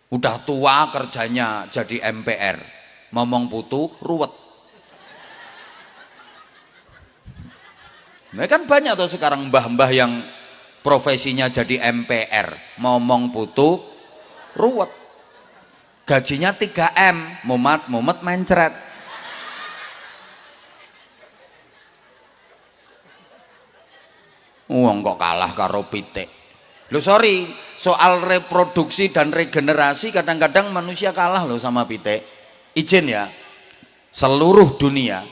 Udah tua kerjanya jadi MPR, ngomong putu ruwet. Nah kan banyak tuh sekarang mbah-mbah yang profesinya jadi MPR, ngomong putu ruwet. Gajinya 3 M, mumet mencret. Wong kok kalah karo pitik. Loh sorry, soal reproduksi dan regenerasi kadang-kadang manusia kalah loh sama pitik. Izin ya, seluruh dunia,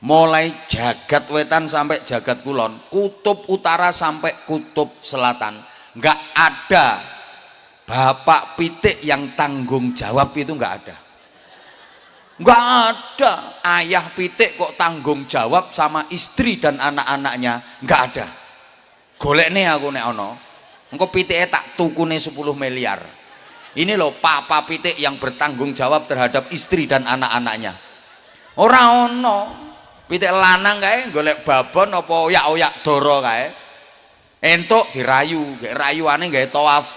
mulai jagat wetan sampai jagat kulon, kutub utara sampai kutub selatan, nggak ada bapak pitik yang tanggung jawab, itu nggak ada. Nggak ada ayah pitik kok tanggung jawab sama istri dan anak-anaknya, nggak ada. Golek nih aku nek ono, engko pitike tak tukune 10 miliar. Ini loh papa pitik yang bertanggung jawab terhadap istri dan anak-anaknya. Ora ono. Pitik lanang kae golek babon apa oyak-oyak dara kae. Entuk dirayu, gek rayuane gawe tawaf.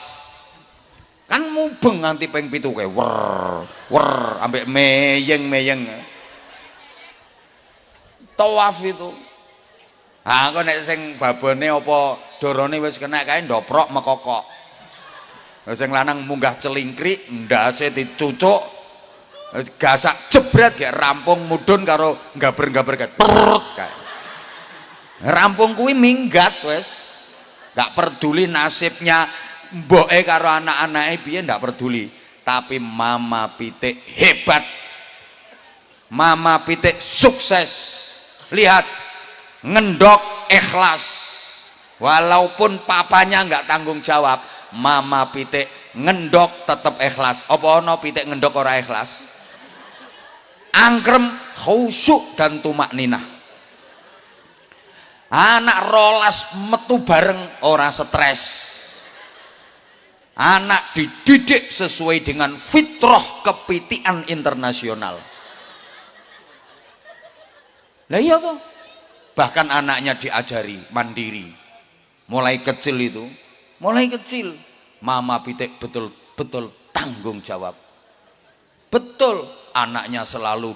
Kan mubeng nganti ping 7 kae wer ambek meyeng-meyeng. Tawaf itu. Ah kok nek sing babone apa dorone wis kena kae ndoprok mekokok. Sing lanang munggah celingkrik, ndase dicucuk, gasak jebret gek rampung mudhun karo gaber-gaber kae. Rampung kuwi minggat wis. Gak peduli nasibnya mboke karo anak-anake piye, ndak peduli. Tapi mama pitik hebat. Mama pitik sukses. Lihat, ngendok ikhlas. Walaupun papanya nggak tanggung jawab, mama pitik ngendok tetap ikhlas. Apa ono pitik ngendok ora ikhlas? Angkrem, khusyuk dan tumak ninah. Anak rolas metu bareng ora stres. Anak dididik sesuai dengan fitrah kepitian internasional. Lah iya toh. Bahkan anaknya diajari mandiri. Mulai kecil itu, mulai kecil mama pitik betul-betul tanggung jawab. Betul, anaknya selalu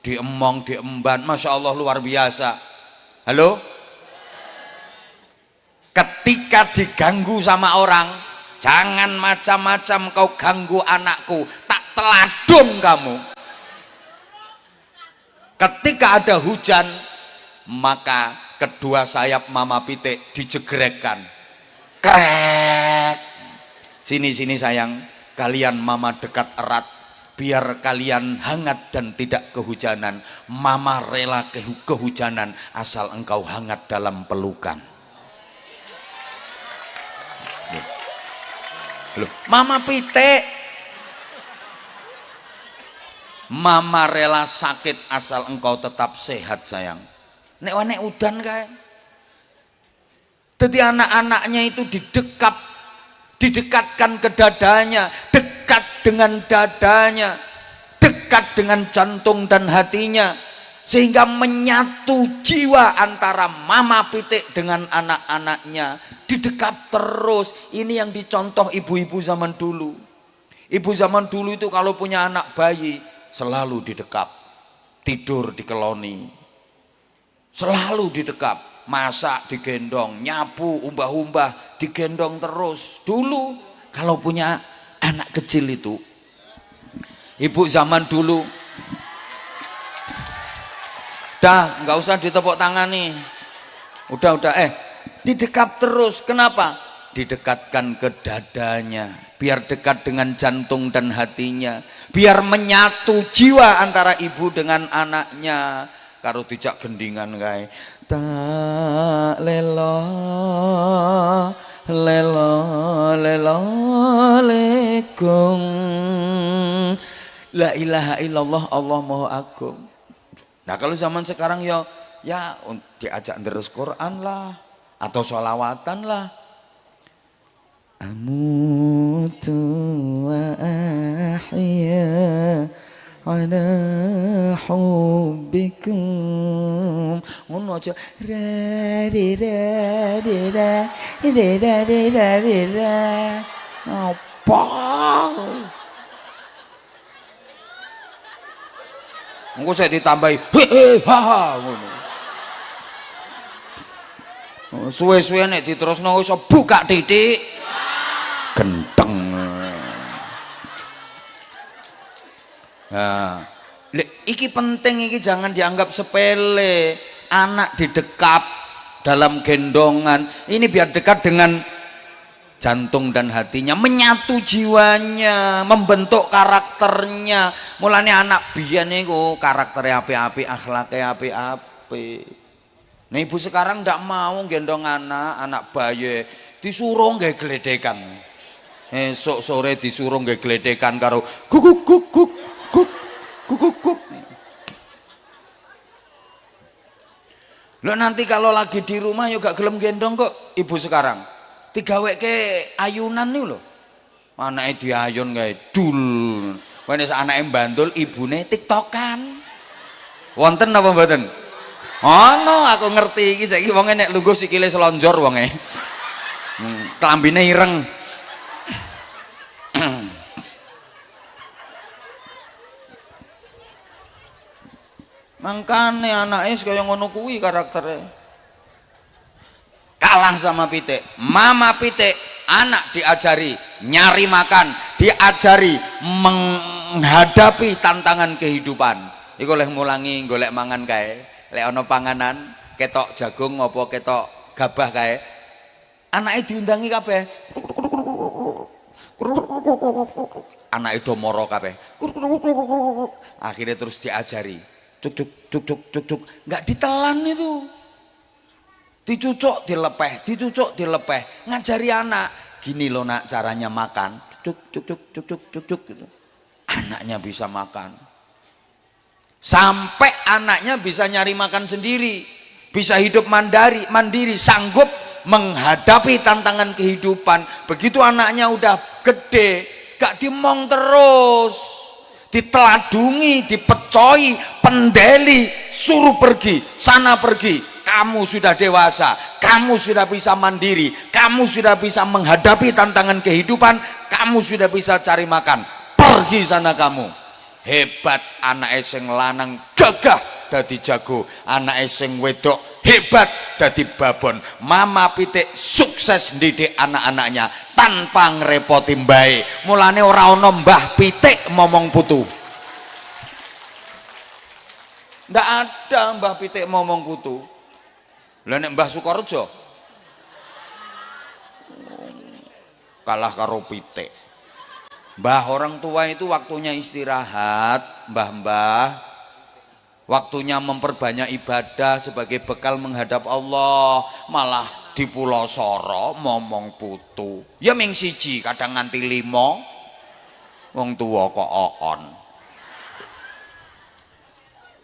diemong, diemban, masya Allah luar biasa. Halo, ketika diganggu sama orang, jangan macam-macam kau ganggu anakku, tak teladung kamu. Ketika ada hujan, maka kedua sayap mama pitik dijegrekkan. Krek. Sini sayang, kalian mama dekat erat. Biar kalian hangat dan tidak kehujanan. Mama rela kehujanan asal engkau hangat dalam pelukan. Loh, mama pitik, mama rela sakit asal engkau tetap sehat sayang. Nek udan kae. Jadi anak-anaknya itu didekatkan ke dadanya, dekat dengan dadanya, dekat dengan jantung dan hatinya, sehingga menyatu jiwa antara mama pitik dengan anak-anaknya, didekap terus. Ini yang dicontoh ibu-ibu zaman dulu. Ibu zaman dulu itu kalau punya anak bayi selalu didekap, tidur dikeloni, selalu didekap, masak digendong, nyapu umbah-umbah digendong terus. Dulu kalau punya anak kecil itu, ibu zaman dulu dah nggak usah ditepuk tangan nih, udah didekap terus. Kenapa? Didekatkan ke dadanya biar dekat dengan jantung dan hatinya, biar menyatu jiwa antara ibu dengan anaknya. Karo dijak gendingan kae tak lelo lekung, la ilaha illallah, Allah maha agung. Nah kalau zaman sekarang ya diajak deres Quran lah atau sholawatan lah. Amutu wa ahya ala hubbikum, ngono ngono aja. Ra re ra re ra re ra re ra re ra. Apa? Engko saya ditambahi he ha ha ngono. Suwe-suwe nek diterusno iso buka titik. Genteng. Nah, iki penting, iki jangan dianggap sepele. Anak didekap dalam gendongan ini biar dekat dengan jantung dan hatinya, menyatu jiwanya, membentuk karakternya. Mulane anak biyen niku karakternya apik-apik, akhlaknya apik-apik. Nah ibu sekarang ndak mau gendong anak bayi, disuruh nggak geledekan. Esok sore disuruh nggak geledekan karo guguk guguk guguk guguk guguk. Lo nanti kalau lagi di rumah yo gak gelem gendong kok ibu sekarang. Digaweke ayunan nih lo. Anake diayun kae dul. Kene sak anake mbandul ibune tiktokan. Wonten apa mboten? Ono aku ngerti iki saiki wonge nek lungguh sikile selonjor wonge. Klambine ireng. Mangkane anake kaya ngono kuwi karaktere. Kalah sama pitik. Mama pitik, anak diajari nyari makan, diajari menghadapi tantangan kehidupan. Iku oleh mulangi golek mangan kae. Lek ana panganan, ketok jagung apa ketok gabah kae. Anake diundangi kabeh. Anake do moro kabeh. Akhirnya terus diajari. Cuk cuk cuk cuk cuk cuk, nggak ditelan itu, dicucuk dilepeh, dicucuk dilepeh, ngajari anak gini loh nak caranya makan, cuk cuk cuk cuk cuk cuk cuk gitu. Anaknya bisa makan, sampai anaknya bisa nyari makan sendiri, bisa hidup mandiri, sanggup menghadapi tantangan kehidupan. Begitu anaknya udah gede, gak dimong terus, diteladungi, dipecoi, pendeli, suruh pergi, sana pergi. Kamu sudah dewasa, kamu sudah bisa mandiri, kamu sudah bisa menghadapi tantangan kehidupan, kamu sudah bisa cari makan. Pergi sana kamu. Hebat anak sing lanang gagah dadi jago, anak sing wedok hebat dadi babon. Mama pitik sukses ndidik anak-anaknya tanpa ngrepoti mbae. Mulane ora ana mbah pitik momong putu. Ndak ada mbah pitik momong putu. Lah nek Mbah Sukorejo kalah karo pitik. Mbah orang tua itu waktunya istirahat, mbah-mbah. Waktunya memperbanyak ibadah sebagai bekal menghadap Allah, malah di Pulau Soro momong putu. Ya ming siji kadang nganti 5. Wong tua kok oon.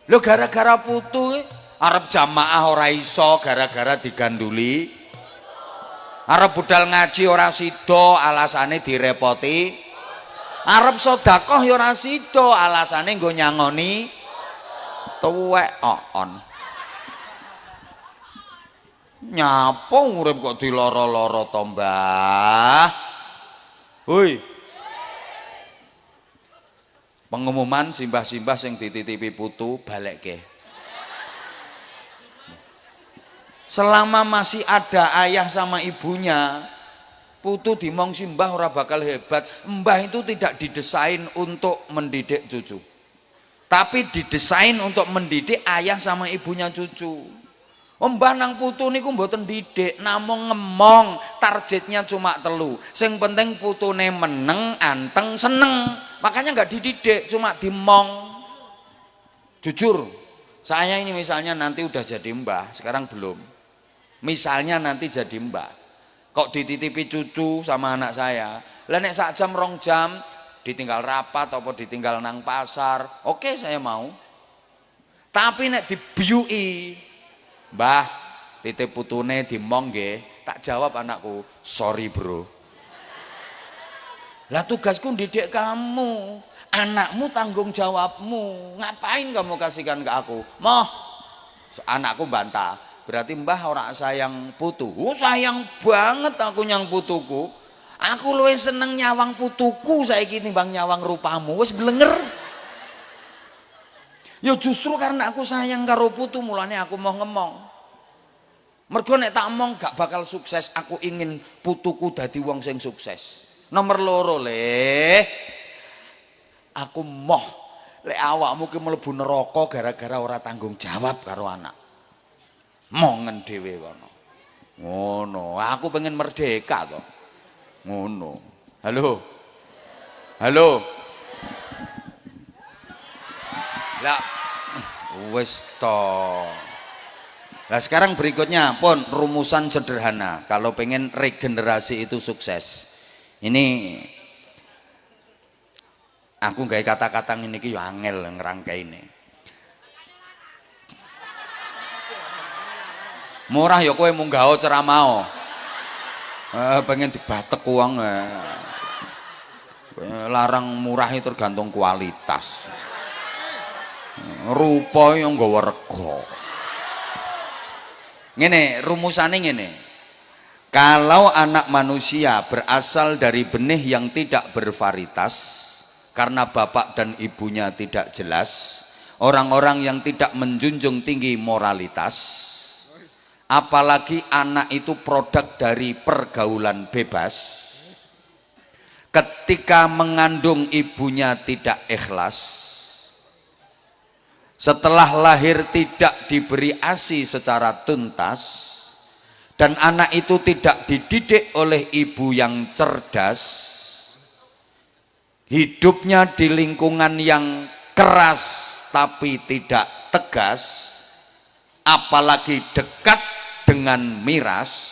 Lho gara-gara putu arep jamaah ora iso gara-gara diganduli. Arep budal ngaji ora sida alasane direpoti. Arep sedekah ya ora sida alasane nggo nyangoni tuwek oon. Nyapa urip kok diloro-loro to, Mbah? Hoi. Pengumuman simbah-simbah sing dititipi putu balekke. Selama masih ada ayah sama ibunya, putu dimong simbah ora bakal hebat. Mbah itu tidak didesain untuk mendidik cucu, tapi didesain untuk mendidik ayah sama ibunya cucu. Mbah nang putu niku mboten didik, namung ngemong. Targetnya cuma telu. Sing penting putune meneng, anteng, seneng. Makanya nggak dididik, cuma dimong. Jujur, saya ini misalnya nanti udah jadi mbah, sekarang belum. Misalnya nanti jadi mbah, kok dititipi cucu sama anak saya. Lah nek sak jam 2 jam ditinggal rapat atau ditinggal nang pasar, oke saya mau. Tapi nek dibiui, Mbah, titip putune dimong nggih, tak jawab anakku, sorry bro. Lah tugasku didik kamu, anakmu tanggung jawabmu. Ngapain kamu kasihkan ke aku? Moh, Anakku bantah, berarti mbah ora sayang putu. Sayang banget aku nyang putuku. Aku luwih seneng nyawang putuku saiki timbang nyawang rupamu. Wis blenger. Ya justru karena aku sayang karo putu mulane aku mau ngemong. Mergo nek tak omong gak bakal sukses, aku ingin putuku dadi wong sing sukses. Nomor loro le, aku moh lek awakmu ki mlebu neraka gara-gara ora tanggung jawab karo anak. Mongen dhewe kono. Ngono, aku pengen merdeka to. Ngono. Halo. Halo. Lah wis to. Nah sekarang berikutnya pun rumusan sederhana kalau pengen regenerasi itu sukses. Ini aku gawe kata-kata ini ki yo angel ngerangkai ini. Murah ya kowe munggah ceramah. Pengen dibatek uang. Larang murah itu tergantung kualitas. Rupa yang nggawa rega. Ngene rumusane ngene. Kalau anak manusia berasal dari benih yang tidak bervarietas karena bapak dan ibunya tidak jelas, orang-orang yang tidak menjunjung tinggi moralitas, apalagi anak itu produk dari pergaulan bebas, ketika mengandung ibunya tidak ikhlas, setelah lahir tidak diberi ASI secara tuntas, dan anak itu tidak dididik oleh ibu yang cerdas, hidupnya di lingkungan yang keras tapi tidak tegas, apalagi dekat dengan miras,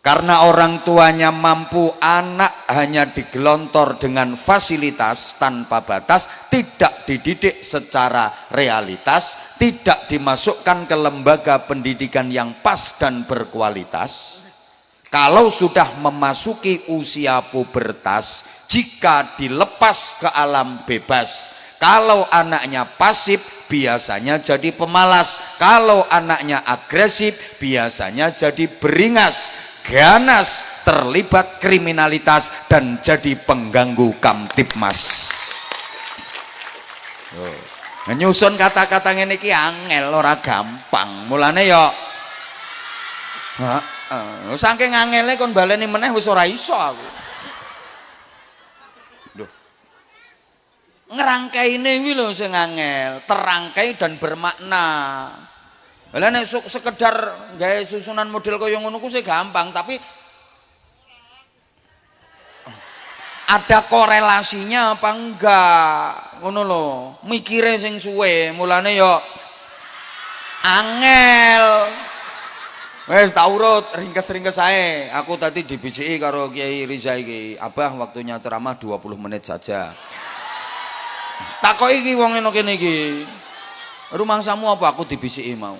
karena orang tuanya mampu, anak hanya digelontor dengan fasilitas tanpa batas, tidak dididik secara realitas, tidak dimasukkan ke lembaga pendidikan yang pas dan berkualitas. Kalau sudah memasuki usia pubertas, jika dilepas ke alam bebas, kalau anaknya pasif biasanya jadi pemalas, kalau anaknya agresif biasanya jadi beringas, ganas, terlibat kriminalitas, dan jadi pengganggu kamtipmas. Nyusun kata-kata ngene iki angel, ora gampang. Mulane ya saking angele kon baleni meneh wis ora iso aku. Lho. Ngerangkaine kuwi lho sing angel, terangkai dan bermakna. Lah nek sekedar gawe susunan model kaya ngono ku sih gampang, tapi ada korelasinya apa enggak? Ngono lho, mikire sing suwe, mulane ya angel. Wes tak urut ringkes-ringkes ae. Aku tadi dibijiki karo Kiai Riza iki. Abah waktunya ceramah 20 menit saja. Takoki iki wong eno kene iki. Rumangsamu apa aku dibisiki mau?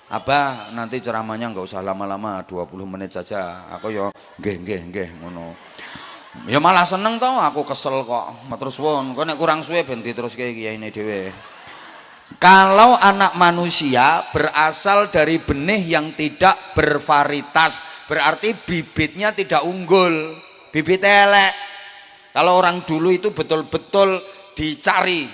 Abah nanti ceramahnya nggak usah lama-lama, 20 menit saja. Aku ya nggih ngono. Ya malah seneng toh, aku kesel kok. Matur suwun, kok nek kurang suwe ben diteruske kiyaine dhewe. Kalau anak manusia berasal dari benih yang tidak bervarietas, berarti bibitnya tidak unggul, bibit elek. Kalau orang dulu itu betul-betul dicari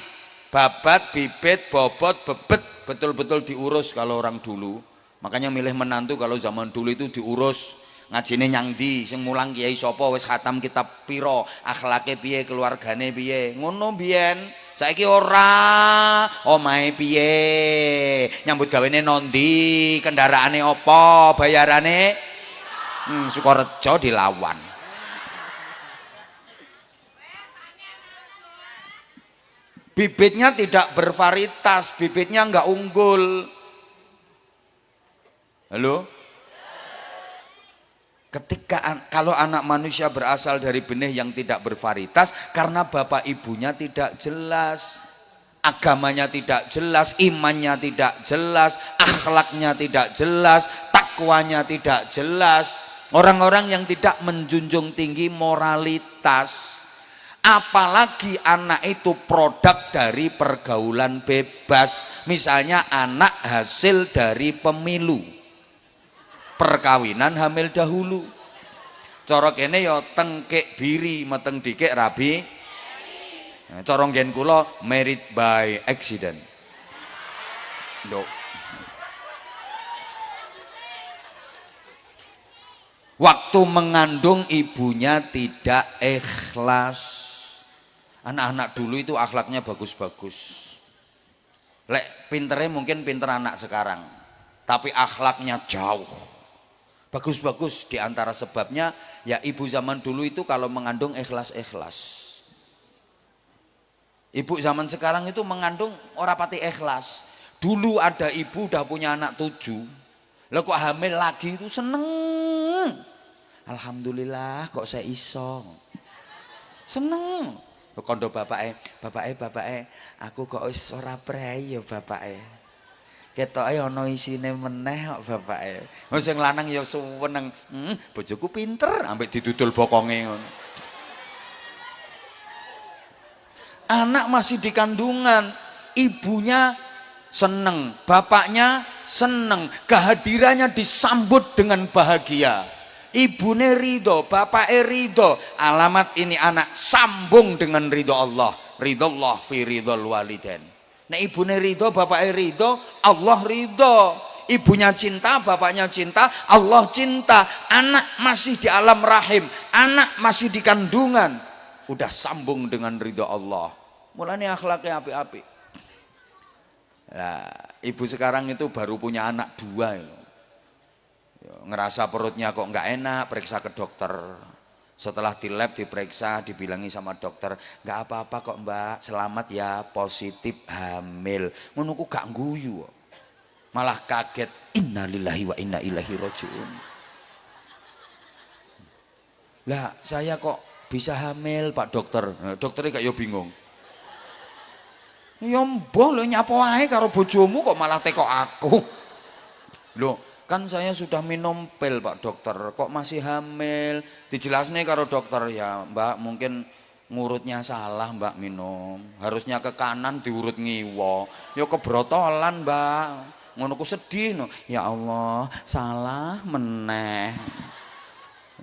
babat, bibit, bobot, bebet, betul-betul diurus kalau orang dulu. Makanya milih menantu kalau zaman dulu itu diurus. Ngajine nyang ndi, sing mulang kiai sapa, wis khatam kitab piro, akhlake piye, keluargane piye. Ngono biyen. Saiki ora, omahe piye, nyambut gawene nondi, kendaraane apa, bayarane Sukorejo dilawan. Bibitnya tidak bervarietas, bibitnya enggak unggul. Halo? Kalau anak manusia berasal dari benih yang tidak bervarietas karena bapak ibunya tidak jelas, agamanya tidak jelas, imannya tidak jelas, akhlaknya tidak jelas, takwanya tidak jelas, orang-orang yang tidak menjunjung tinggi moralitas. apalagi anak itu produk dari pergaulan bebas, misalnya anak hasil dari pemilu, perkawinan hamil dahulu. Cara kene ya tengkek biri meteng dikek rabi. Nah, cara nggen kula married by accident. Loh. Waktu mengandung ibunya tidak ikhlas. Anak-anak dulu itu akhlaknya bagus-bagus. Lek pinternya mungkin pinter anak sekarang, tapi akhlaknya jauh. Bagus-bagus, diantara sebabnya ya ibu zaman dulu itu kalau mengandung ikhlas-ikhlas. Ibu zaman sekarang itu mengandung ora pati ikhlas. Dulu ada ibu udah punya anak 7, lah kok hamil lagi itu seneng. Alhamdulillah kok saya iso. Seneng. Kondo bapake, aku kok wis ora prei ya bapake. Ketoke ana isine meneh kok bapake. Wong sing lanang ya suweneng, bojoku pinter ambek didudul bokonge ngono. Anak masih di kandungan, ibunya seneng, bapaknya seneng, kehadirannya disambut dengan bahagia. Ibune ridho, bapake ridho. Alamat ini anak sambung dengan ridho Allah. Ridho Allah fi ridhol walidain. Nah ibune ridho, bapake ridho, Allah ridho. Ibunya cinta, bapaknya cinta, Allah cinta. Anak masih di alam rahim, anak masih di kandungan, udah sambung dengan ridho Allah. Mulanya akhlaknya api-api. Nah, ibu sekarang itu baru punya anak 2 ya. Ngerasa perutnya kok nggak enak, periksa ke dokter. Setelah di lab diperiksa, dibilangi sama dokter, nggak apa-apa kok mbak, selamat ya, positif hamil. Menunggu gak guyu, malah kaget. Innalillahi wa inna ilaihi rajiun. Lah saya kok bisa hamil pak dokter? Dokternya kayak bingung. Ya mbah lho nyapo wae karo bojomu kok malah teko aku. Loh, kan saya sudah minum pil pak dokter, kok masih hamil? Dijelasnya karo dokter, ya mbak mungkin ngurutnya salah mbak minum, harusnya ke kanan diurut ngiwo. Ya kebrotolan mbak, ngono ku sedih no. Ya Allah salah meneh.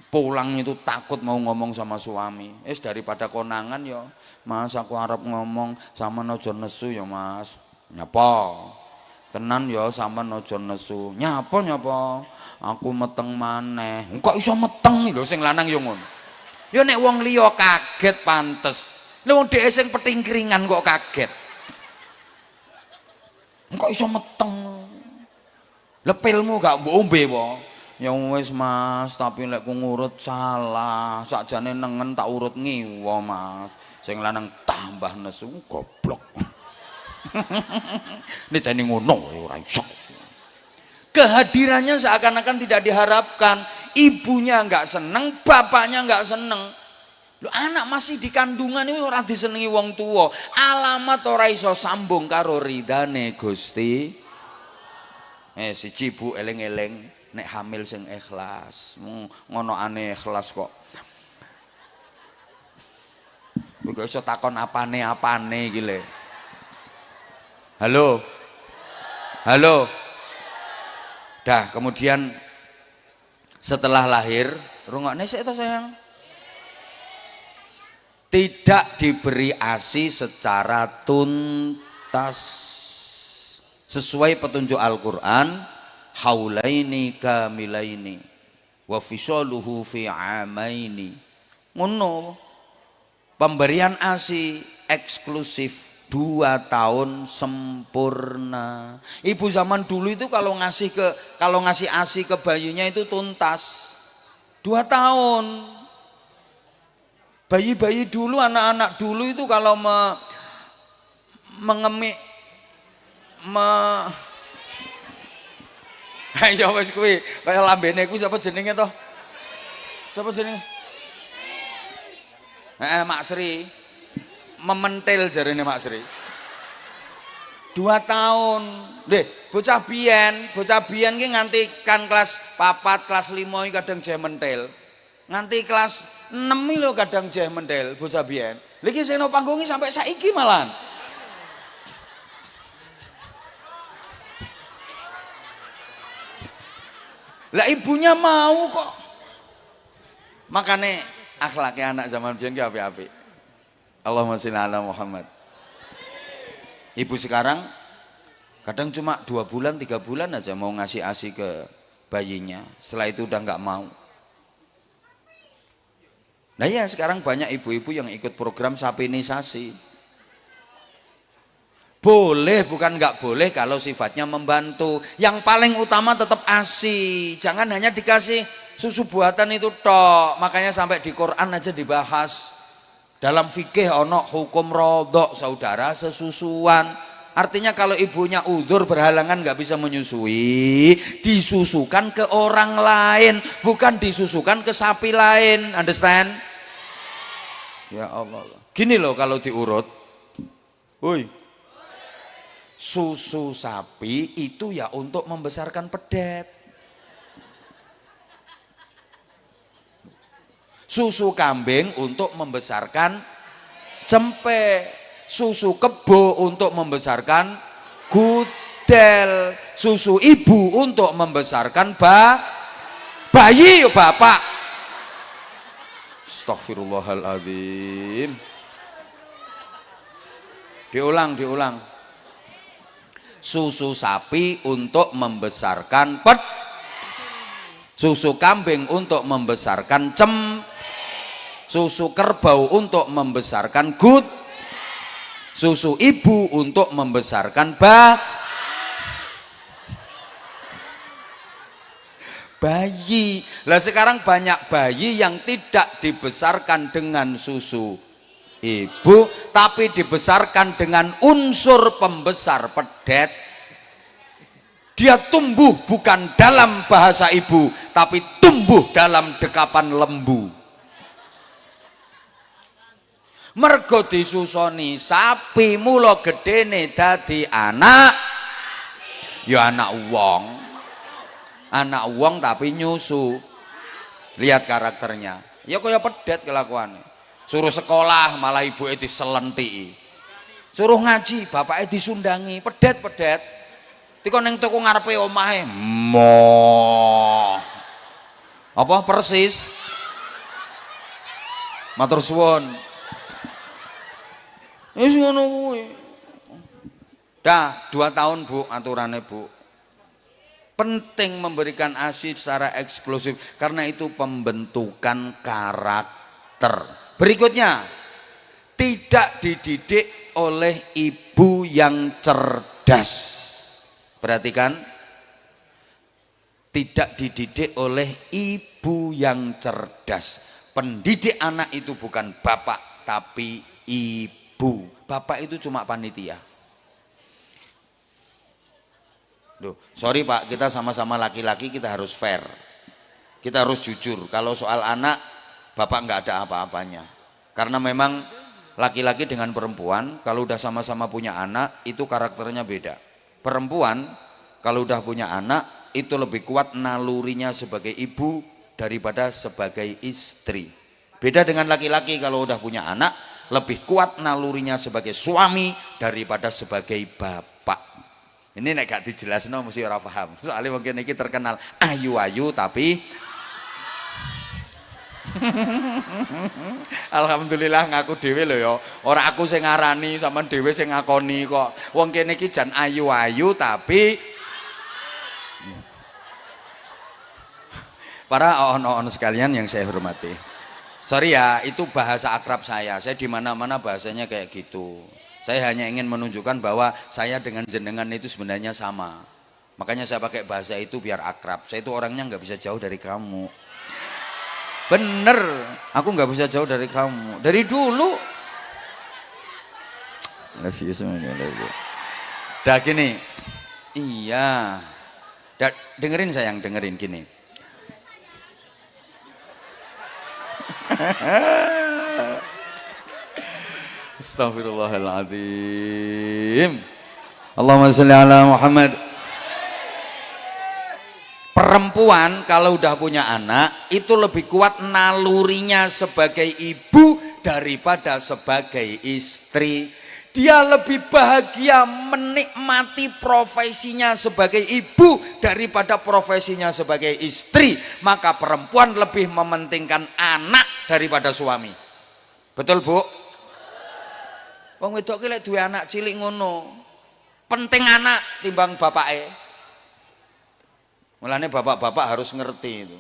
Pulang itu takut mau ngomong sama suami. Daripada konangan ya mas aku harap ngomong sama nojo nesu ya mas. Nyapa tenan ya sama nojo nesu. Nyapa aku meteng maneh. Kok iso meteng lho sing lanang yo ngono. Ya nek wong liya kaget pantes. Lha wong dhek sing petingkringan kok kaget. Kok iso meteng. Lepilmu gak mbok ombe wae. Ya wis mas, tapi lek ku ngurut salah, sakjane nengen tak urut ngiwa mas. Sing lanang tambah nesu goblok. Niteni ngono ora iso. Kehadirannya seakan-akan tidak diharapkan. Ibunya nggak seneng, bapaknya nggak seneng. Loh, anak masih di kandungan ini ora disenengi wong tua. Alamat ora iso sambung karo ridane Gusti. Siji Bu eling-eling nek hamil sing ikhlas. Ngono aneh ikhlas kok. Kowe iso takon apane iki le. Halo. Halo. Dah, kemudian setelah lahir, rungokne sik to sayang. Tidak diberi ASI secara tuntas sesuai petunjuk Al-Qur'an. Haulaini kamilaini wa fisaluhu fi amaini. Ngono. Pemberian ASI eksklusif 2 tahun sempurna. Ibu zaman dulu itu kalau ngasih ASI ke bayinya itu tuntas 2 tahun. Bayi-bayi dulu, anak-anak dulu itu kalau mengemik ya wis kuwi kaya lambene ku sapa jenenge to? Sapa jenenge? Mak Sri. Mementil jarene Mak Sri. 2 tahun. Bocah biyen ki nganti kan kelas 4, kelas 5 iki kadang jek mentil. Nganti kelas 6 lho kadang jeh mendel bocah biyen. Lha iki sing no panggung sampai saiki malah. Lah ibunya mau kok. Makane akhlaknya anak zaman biyen ki apik-apik. Allahumma sholli ala Muhammad. Ibu sekarang kadang cuma 2 bulan 3 bulan aja mau ngasih ASI ke bayinya, setelah itu udah nggak mau. Nah ya sekarang banyak ibu-ibu yang ikut program sapinisasi. Boleh bukan nggak boleh kalau sifatnya membantu. Yang paling utama tetap ASI, jangan hanya dikasih susu buatan itu tok. Makanya sampai di Quran aja dibahas. Dalam fikih ono hukum rodok saudara sesusuan. Artinya kalau ibunya udzur berhalangan nggak bisa menyusui, disusukan ke orang lain, bukan disusukan ke sapi lain. Understand? Ya Allah. Gini loh kalau diurut. Woi. Susu sapi itu ya untuk membesarkan pedet. Susu kambing untuk membesarkan cempe, susu kebo untuk membesarkan gudel, susu ibu untuk membesarkan bayi yo bapak. Astagfirullahaladzim. Diulang. Susu sapi untuk membesarkan susu kambing untuk membesarkan susu kerbau untuk membesarkan susu ibu untuk membesarkan bayi. Lah sekarang banyak bayi yang tidak dibesarkan dengan susu ibu tapi dibesarkan dengan unsur pembesar pedet. Dia tumbuh bukan dalam bahasa ibu tapi tumbuh dalam dekapan lembu. Mergo disusoni sapi mula gedene dadi anak ya anak wong tapi nyusu. Lihat karakternya ya kaya pedet kelakuannya. Suruh sekolah malah ibuke diselentiki, suruh ngaji bapaknya disundangi. Pedet tiko ning toko ngarepe omahe apa persis matur suwun. Wis ngono kuwi. Dah 2 tahun Bu aturannya Bu. Penting memberikan ASI secara eksklusif karena itu pembentukan karakter. Berikutnya, tidak dididik oleh ibu yang cerdas. Perhatikan, tidak dididik oleh ibu yang cerdas. Pendidik anak itu bukan bapak tapi ibu. Bapak itu cuma panitia. Duh, sorry Pak, kita sama-sama laki-laki, kita harus fair, kita harus jujur. Kalau soal anak, bapak nggak ada apa-apanya. Karena memang laki-laki dengan perempuan kalau udah sama-sama punya anak itu karakternya beda. Perempuan kalau udah punya anak itu lebih kuat nalurinya sebagai ibu daripada sebagai istri. Beda dengan laki-laki kalau udah punya anak lebih kuat nalurinya sebagai suami daripada sebagai bapak. Ini nek gak dijelasno mesti ora paham. Soalnya mungkin iki terkenal ayu-ayu tapi alhamdulillah ngaku dhewe lho ya. Ora aku sing ngarani, sampean dhewe sing ngakoni kok. Wong kene iki jan ayu-ayu tapi para on sekalian yang saya hormati. Sorry ya, itu bahasa akrab saya. Saya di mana-mana bahasanya kayak gitu. Saya hanya ingin menunjukkan bahwa saya dengan jenengan itu sebenarnya sama. Makanya saya pakai bahasa itu biar akrab. Saya itu orangnya nggak bisa jauh dari kamu. Bener, aku nggak bisa jauh dari kamu. Dari dulu. Love you semuanya, love you. Dah gini, iya. Dengerin sayang, dengerin gini. Astaghfirullahaladzim. Allahumma sholli ala Muhammad. Perempuan kalau udah punya anak itu lebih kuat nalurinya sebagai ibu daripada sebagai istri. Dia lebih bahagia menikmati profesinya sebagai ibu daripada profesinya sebagai istri. Maka perempuan lebih mementingkan anak daripada suami. Betul Bu? Wong wedok ki lek duwe anak cilik ngono, penting anak timbang bapake. Mulanya bapak-bapak harus ngerti itu.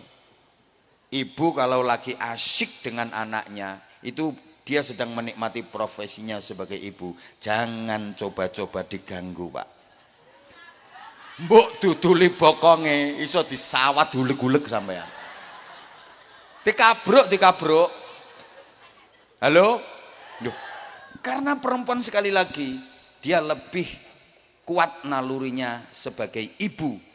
Ibu kalau lagi asyik dengan anaknya, itu dia sedang menikmati profesinya sebagai ibu. Jangan coba-coba diganggu, Pak. Mbok duduli bokonge, iso disawat huleg-huleg sampean. Dikabruk. Halo? Duh. Karena perempuan sekali lagi, dia lebih kuat nalurinya sebagai ibu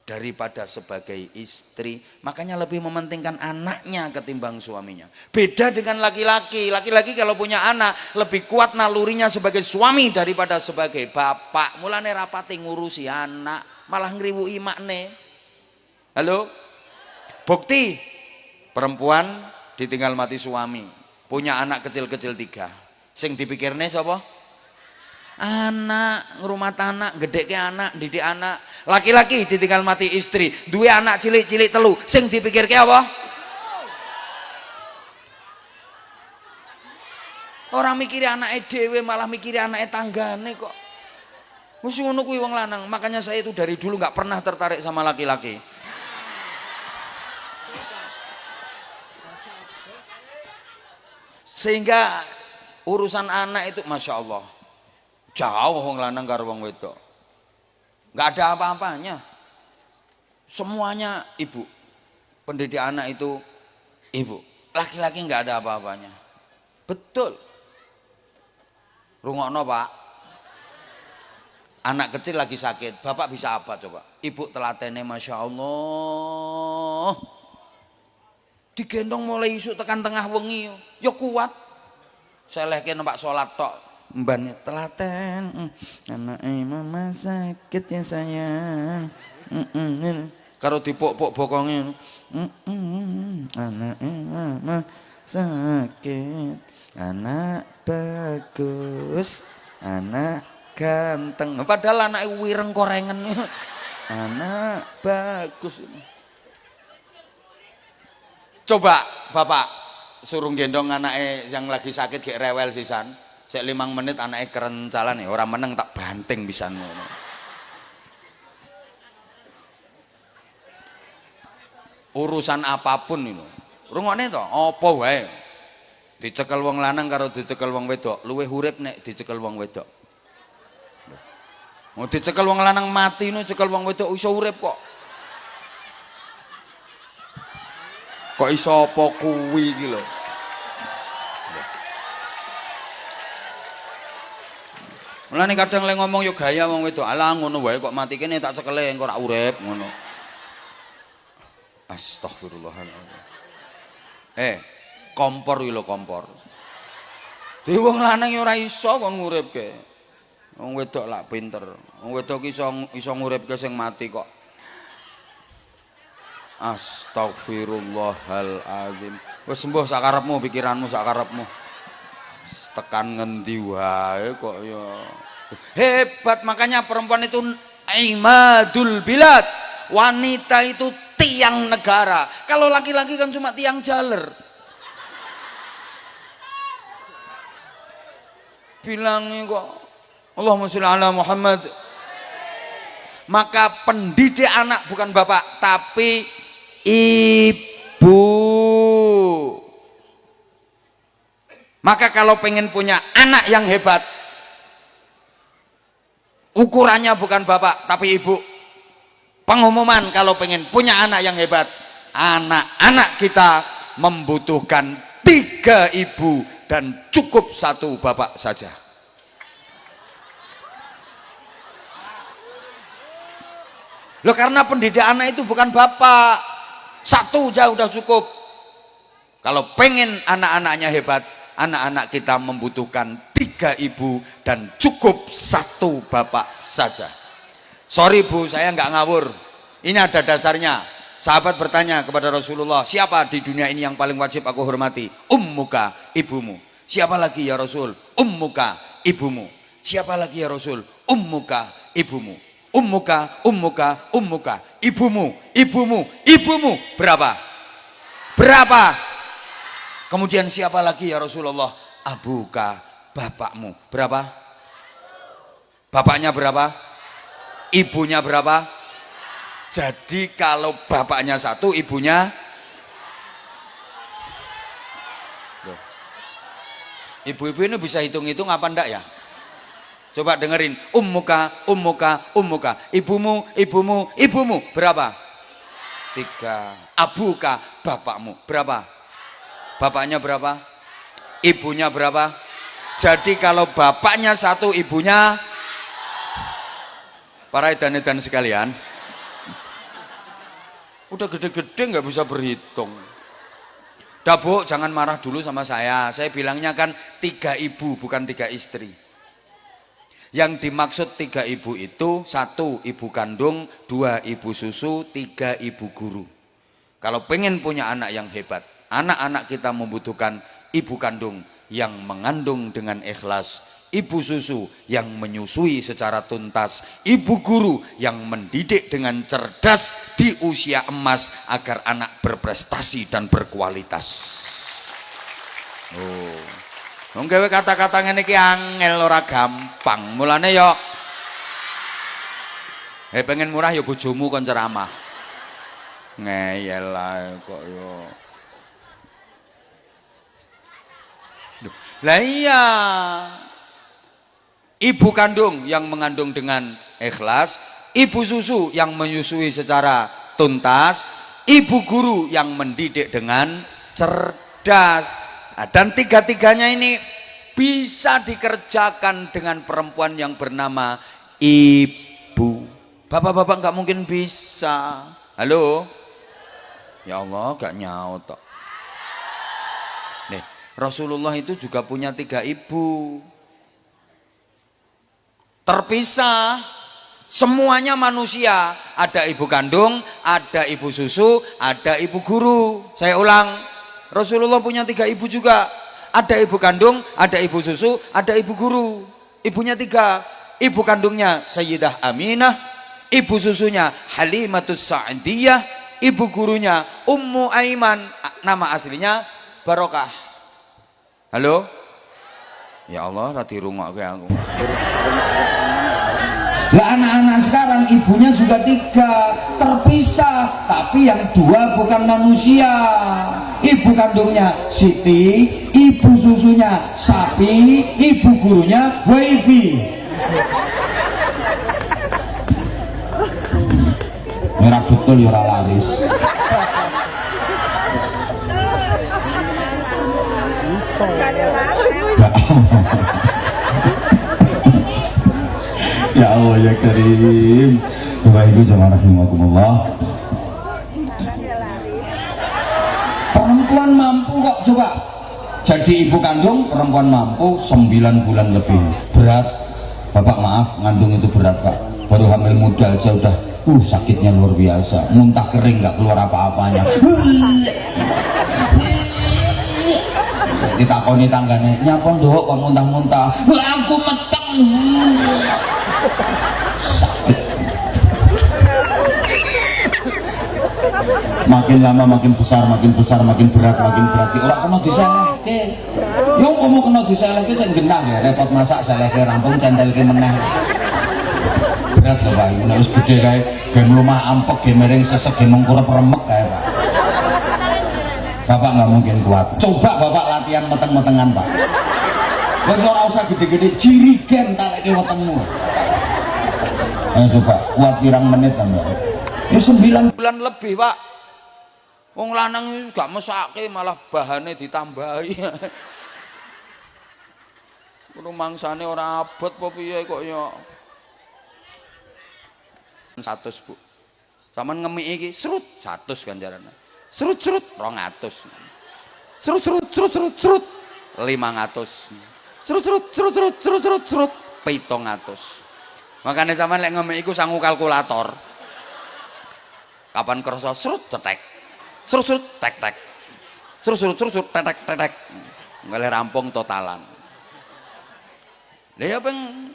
daripada sebagai istri, makanya lebih mementingkan anaknya ketimbang suaminya. Beda dengan laki-laki. Laki-laki kalau punya anak lebih kuat nalurinya sebagai suami daripada sebagai bapak. Mulane rapati ngurusi anak, malah ngriwuki makne. Halo? Bukti perempuan ditinggal mati suami, punya anak kecil-kecil 3. Sing dipikirne sapa? Anak, ngrumat anak, gedeke anak, didik anak. Laki-laki ditinggal mati istri, duwe anak cilik-cilik 3, sing dipikirke apa? Orang mikiri anake dhewe, malah mikiri anake tanggane kok. Wis ngono kuwi wong lanang. Makanya saya itu dari dulu nggak pernah tertarik sama laki-laki. Sehingga urusan anak itu Masya Allah jauh wong lanang karo wong wedok. Nggak ada apa-apanya, semuanya ibu. Pendidik anak itu ibu. Laki-laki nggak ada apa-apanya. Betul. Rungokno Pak, anak kecil lagi sakit, bapak bisa apa coba? Ibu telatene Masya Allah, digendong mulai isuk tekan tengah wengi, ya kuat. Saya lehke numpak sholat tok, mbane telaten, anak mama sakit ya sayang, karo dipuk-puk bokonge, anak mama sakit, anak bagus, anak ganteng, padahal anak wireng korengen, anak bagus. Coba bapak suruh gendong anaknya yang lagi sakit kayak rewel sisan, sek 5 menit anaknya kerencalan nih, orang meneng tak banting pisan. Urusan apapun itu, rungokne to, apa wae. Dicekel wong lanang karo dicekel wong wedok, luwih urip nek dicekel wong wedok. Mau dicekel wong lanang mati no, cekel wong wedok iso urip kok. Kok iso apa kuwi iki lho. Mulane kadang lek ngomong yo gaya wong wedok, alah ngono wae kok mati kene tak cekele engko ora urip ngono. Astagfirullahaladzim. Kompor iki lho kompor. Dhewe wong lanang yo ora iso kon nguripke. Wong wedok lak pinter. Wong wedok iso nguripke sing mati kok. Astagfirullahaladzim. Wis sembuh sakarepmu, pikiranmu sakarepmu. Tekan ngendi wae kok ya. Hebat, makanya perempuan itu imadul bilad. Wanita itu tiang negara. Kalau laki-laki kan cuma tiang jaler. Bilangnya kok Allahumma sholli ala Muhammad. Maka pendidik anak bukan bapak tapi ibu. Maka kalau pengen punya anak yang hebat, ukurannya bukan bapak tapi ibu. Pengumuman kalau pengen punya anak yang hebat, anak-anak kita membutuhkan 3 ibu dan cukup 1 bapak saja. Loh, karena pendidik anak itu bukan bapak, 1 aja udah cukup. Kalau pengen anak-anaknya hebat, anak-anak kita membutuhkan 3 ibu dan cukup 1 bapak saja. Sorry Bu, saya nggak ngawur. Ini ada dasarnya. Sahabat bertanya kepada Rasulullah, siapa di dunia ini yang paling wajib aku hormati? Ummuka, ibumu. Siapa lagi ya Rasul? Ummuka, ibumu. Siapa lagi ya Rasul? Ummuka, ibumu. Ummuka, ummuka, ummuka. Ibumu, ibumu, ibumu. Berapa? Berapa? Kemudian siapa lagi ya Rasulullah? Abuka, bapakmu. Berapa? Bapaknya berapa? Ibunya berapa? Jadi kalau bapaknya satu, ibunya loh. Ibu-ibu ini bisa hitung-hitung apa enggak ya? Coba dengerin. Ummuka, ummuka, ummuka. Ibumu, ibumu, ibumu. Berapa? 3. Abuka, bapakmu. Berapa? Bapaknya berapa? Ibunya berapa? Jadi kalau bapaknya satu, ibunya, para edan-edan sekalian, udah gede-gede nggak bisa berhitung. Dah Bu, jangan marah dulu sama saya. Saya bilangnya kan 3 ibu, bukan 3 istri. Yang dimaksud 3 ibu itu 1 ibu kandung, 2 ibu susu, 3 ibu guru. Kalau pengen punya anak yang hebat, anak-anak kita membutuhkan ibu kandung yang mengandung dengan ikhlas, ibu susu yang menyusui secara tuntas, ibu guru yang mendidik dengan cerdas di usia emas agar anak berprestasi dan berkualitas. Wong gawe kata-kata ngene iki angel ora gampang. Mulane yo pengen murah yo bojomu kon ceramah. Ngeyel ae kok yo. Lah iya. Ibu kandung yang mengandung dengan ikhlas, ibu susu yang menyusui secara tuntas, ibu guru yang mendidik dengan cerdas. Nah, dan 3-tiganya ini bisa dikerjakan dengan perempuan yang bernama ibu. Bapak-bapak nggak mungkin bisa. Halo? Ya Allah, gak nyaut toh. Nih, Rasulullah itu juga punya 3 ibu. Terpisah, semuanya manusia, ada ibu kandung, ada ibu susu, ada ibu guru. Saya ulang, Rasulullah punya 3 ibu juga, ada ibu kandung, ada ibu susu, ada ibu guru. Ibunya 3, ibu kandungnya Sayyidah Aminah, ibu susunya Halimatus Sa'diyah, ibu gurunya Ummu Aiman, nama aslinya Barokah. Halo? Ya Allah, rati rungokke aku. Lah anak-anak sekarang ibunya juga 3, terpisah, tapi yang 2 bukan manusia. Ibu kandungnya Siti, ibu susunya sapi, ibu gurunya wifi. Merah betul ya ora laris. Ya Allah ya Karim. Bapak Ibu jamaah rahimakumullah. Perempuan mampu kok, coba. Jadi ibu kandung perempuan mampu 9 bulan lebih. Berat. Bapak maaf, ngandung itu berat Pak. Baru hamil muda aja udah sakitnya luar biasa. Muntah kering nggak keluar apa-apanya. Ditakoni tanggane, nyapa nduk kok muntah-muntah. Aku meteng. Sakit. Makin lama makin besar, makin besar, makin berat, makin berat. Ora kena diselehke. Yo kamu kena diselehke sing genah ya, repot masak selehke rampung centelke meneh. Berat lho Pak, nek wis gede kae gen mlumah ampek, gen miring sesek, gen mengkurep remek kae Pak. Bapak nggak mungkin kuat. Coba Bapak latihan meteng-metengan Pak. Wis ora usah gede-gede, jirigen taleke wetengmu. Ayo coba, kuat pirang menit kan Mbak? Ya 9 bulan lebih Pak. Wong lanang gak mesake malah bahane ditambahi. Rumangsane ora abot apa piye kok ya. 100 Bu. Saman ngemiki iki srut 100 ganjarane. Srut-srut 200. Srut-srut 500. Srut 700. Makanya zaman lek ngemik iku sangu kalkulator. Kapan kerasa serut cetek. Serut tek tek. Serut tek tek tek. Ngalih rampung totalan. Lah ya peng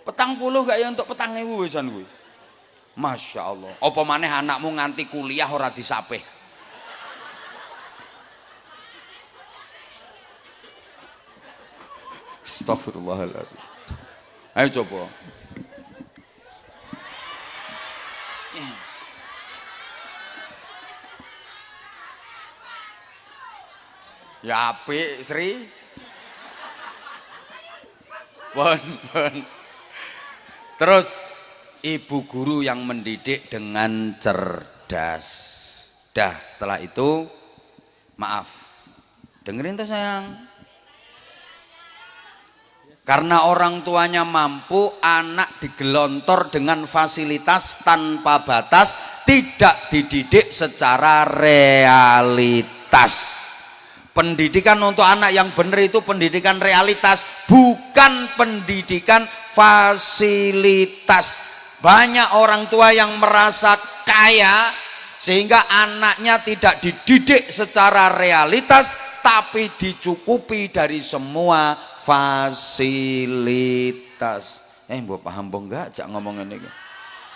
40 gak ya untuk 4.000 wisan kuwi. Masya Allah. Apa maneh anakmu nganti kuliah ora disapih. Astagfirullahaladzim. Ayo coba. Ya apik Sri. Pun. Terus ibu guru yang mendidik dengan cerdas. Dah setelah itu maaf. Dengerin tuh sayang. Karena orang tuanya mampu, anak digelontor dengan fasilitas tanpa batas, tidak dididik secara realitas. Pendidikan untuk anak yang benar itu pendidikan realitas, bukan pendidikan fasilitas. Banyak orang tua yang merasa kaya sehingga anaknya tidak dididik secara realitas, tapi dicukupi dari semua fasilitas. Mbok paham mbok enggak jak ngomong ini?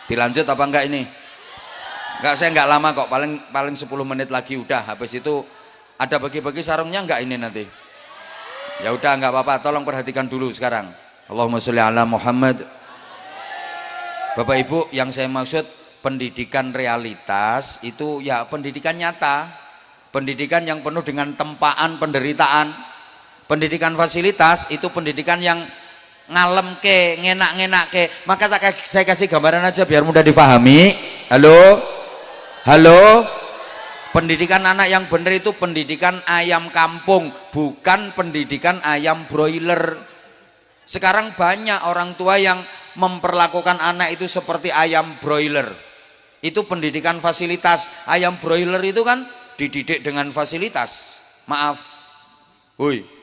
Dilanjut apa enggak ini? Enggak, saya enggak lama kok, paling 10 menit lagi udah. Habis itu ada bagi-bagi sarungnya enggak ini nanti? Ya udah enggak apa-apa, tolong perhatikan dulu sekarang. Allahumma sholli ala Muhammad. Bapak Ibu, yang saya maksud pendidikan realitas itu ya pendidikan nyata, pendidikan yang penuh dengan tempaan penderitaan. Pendidikan fasilitas itu pendidikan yang ngalem ke, ngenak-ngenak ke. Maka saya kasih gambaran aja biar mudah difahami. Halo. Pendidikan anak yang benar itu pendidikan ayam kampung, bukan pendidikan ayam broiler. Sekarang banyak orang tua yang memperlakukan anak itu seperti ayam broiler. Itu pendidikan fasilitas. Ayam broiler itu kan dididik dengan fasilitas. Maaf. Woi.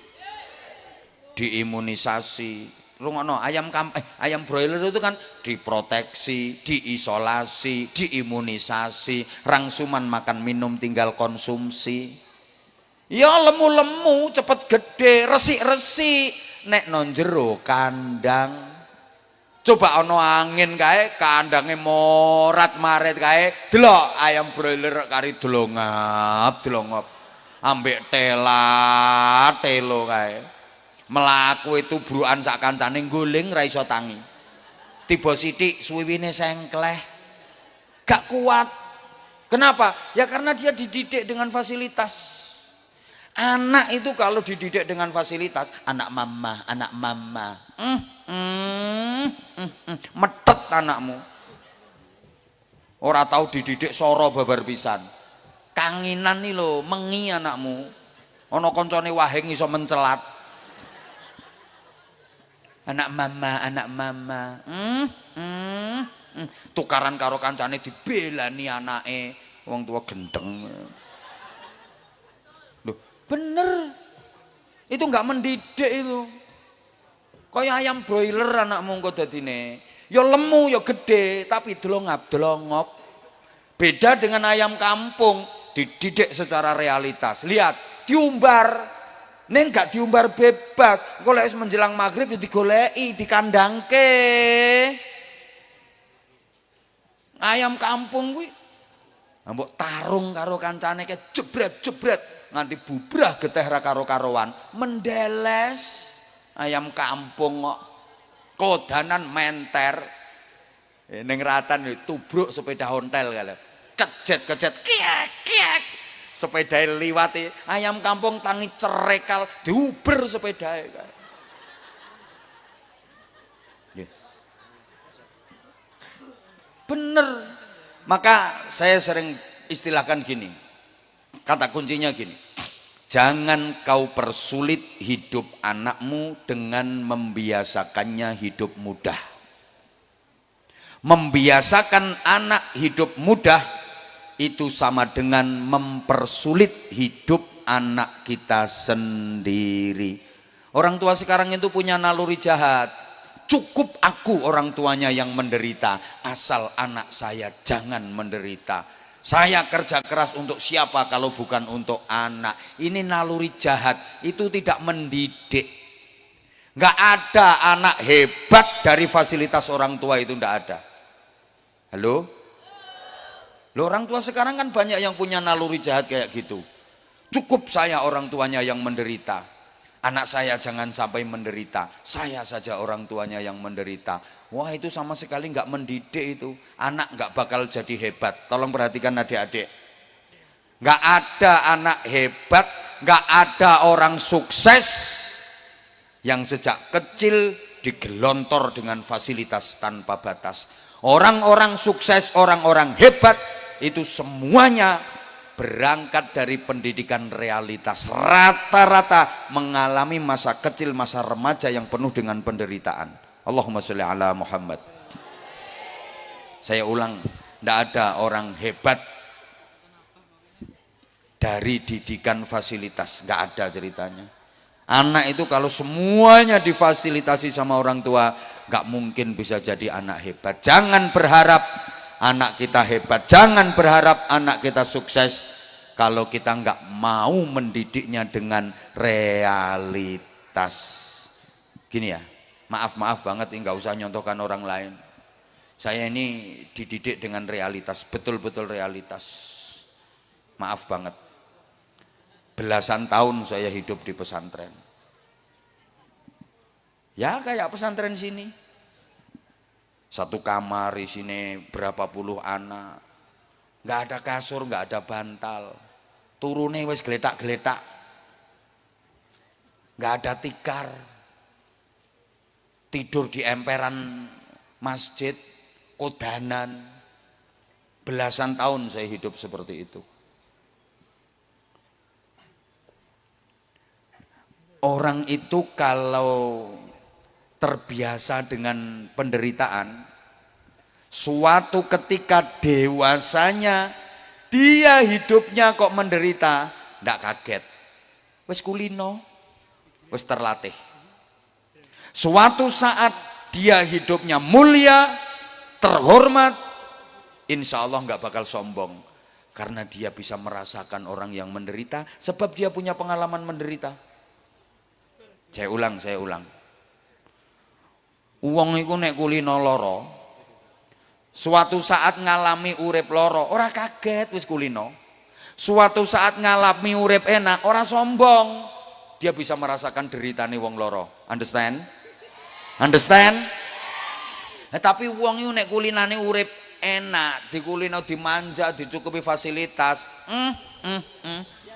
Diimunisasi. Rungokno, ayam broiler itu kan diproteksi, diisolasi, diimunisasi, rangsuman makan minum tinggal konsumsi. Ya lemu-lemu cepet gede, resik-resik nek non jero kandang. Coba ono angin kae kandange morat maret kae, delok ayam broiler kari delongap ambek telo kae. Melaku itu bruan sak kancane guling ra iso tangi. Tiba sithik suwiwine sengkleh. Gak kuat. Kenapa? Ya karena dia dididik dengan fasilitas. Anak itu kalau dididik dengan fasilitas, anak mama. Metet anakmu. Ora tahu dididik soro babar pisan. Kanginan nih lo, mengi anakmu. Ono koncone wahing iso mencelat. Anak mama. Tukaran karo kancane dibelani anake, wong tua gendeng. Loh, bener. Itu enggak mendidik itu. Kaya ayam broiler anakmu engko dadine. Ya lemu, ya gede, tapi delongap. Beda dengan ayam kampung, dididik secara realitas. Lihat, diumbar. Neng gak diumbar bebas, kalau menjelang maghrib ya digoleki, dikandangke. Ayam kampung kuwi mbok tarung karo kancane ke jebret nganti bubrah geteh ra karo-karoan, mendeles. Ayam kampung kok kodanan menter. Ning ratan tubruk sepeda ontel kali. Kejet kiak. Sepeda liwati ayam kampung tangi cerekal diuber sepeda bener. Maka saya sering istilahkan gini, kata kuncinya gini, jangan kau persulit hidup anakmu dengan membiasakannya hidup mudah. Membiasakan anak hidup mudah itu sama dengan mempersulit hidup anak kita sendiri. Orang tua sekarang itu punya naluri jahat. Cukup aku orang tuanya yang menderita, asal anak saya jangan menderita. Saya kerja keras untuk siapa kalau bukan untuk anak. Ini naluri jahat, itu tidak mendidik. Nggak ada anak hebat dari fasilitas orang tua, itu nggak ada. Halo? Loh, orang tua sekarang kan banyak yang punya naluri jahat kayak gitu. Cukup saya orang tuanya yang menderita, anak saya jangan sampai menderita, saya saja orang tuanya yang menderita. Wah, itu sama sekali nggak mendidik itu. Anak nggak bakal jadi hebat. Tolong perhatikan adik-adik. Nggak ada anak hebat, nggak ada orang sukses yang sejak kecil digelontor dengan fasilitas tanpa batas. Orang-orang sukses, orang-orang hebat itu semuanya berangkat dari pendidikan realitas. Rata-rata mengalami masa kecil, masa remaja yang penuh dengan penderitaan. Allahumma sholli ala Muhammad. Saya ulang, tidak ada orang hebat dari didikan fasilitas, nggak ada ceritanya. Anak itu kalau semuanya difasilitasi sama orang tua, nggak mungkin bisa jadi anak hebat. Jangan berharap anak kita hebat, jangan berharap anak kita sukses kalau kita nggak mau mendidiknya dengan realitas. Gini ya, maaf banget, nggak usah nyontohkan orang lain. Saya ini dididik dengan realitas, betul-betul realitas. Maaf banget. Belasan tahun saya hidup di pesantren. Ya kayak pesantren sini. Satu kamar di sini berapa puluh anak. Nggak ada kasur, nggak ada bantal. Turune wis geletak-geletak. Nggak ada tikar. Tidur di emperan masjid, kodanan. Belasan tahun saya hidup seperti itu. Orang itu kalau terbiasa dengan penderitaan, suatu ketika dewasanya dia hidupnya kok menderita, ndak kaget. Wes kulino, wes terlatih. Suatu saat dia hidupnya mulia, terhormat, insya Allah nggak bakal sombong, karena dia bisa merasakan orang yang menderita, sebab dia punya pengalaman menderita. Saya ulang. Wong iku nek kulino loro, suatu saat ngalami urip loro, ora kaget wis kulino. Suatu saat ngalami urip enak, ora sombong. Dia bisa merasakan deritane wong loro. Understand? Tapi wong iku nek kulinane urip enak, dikulino dimanja, dicukupi fasilitas.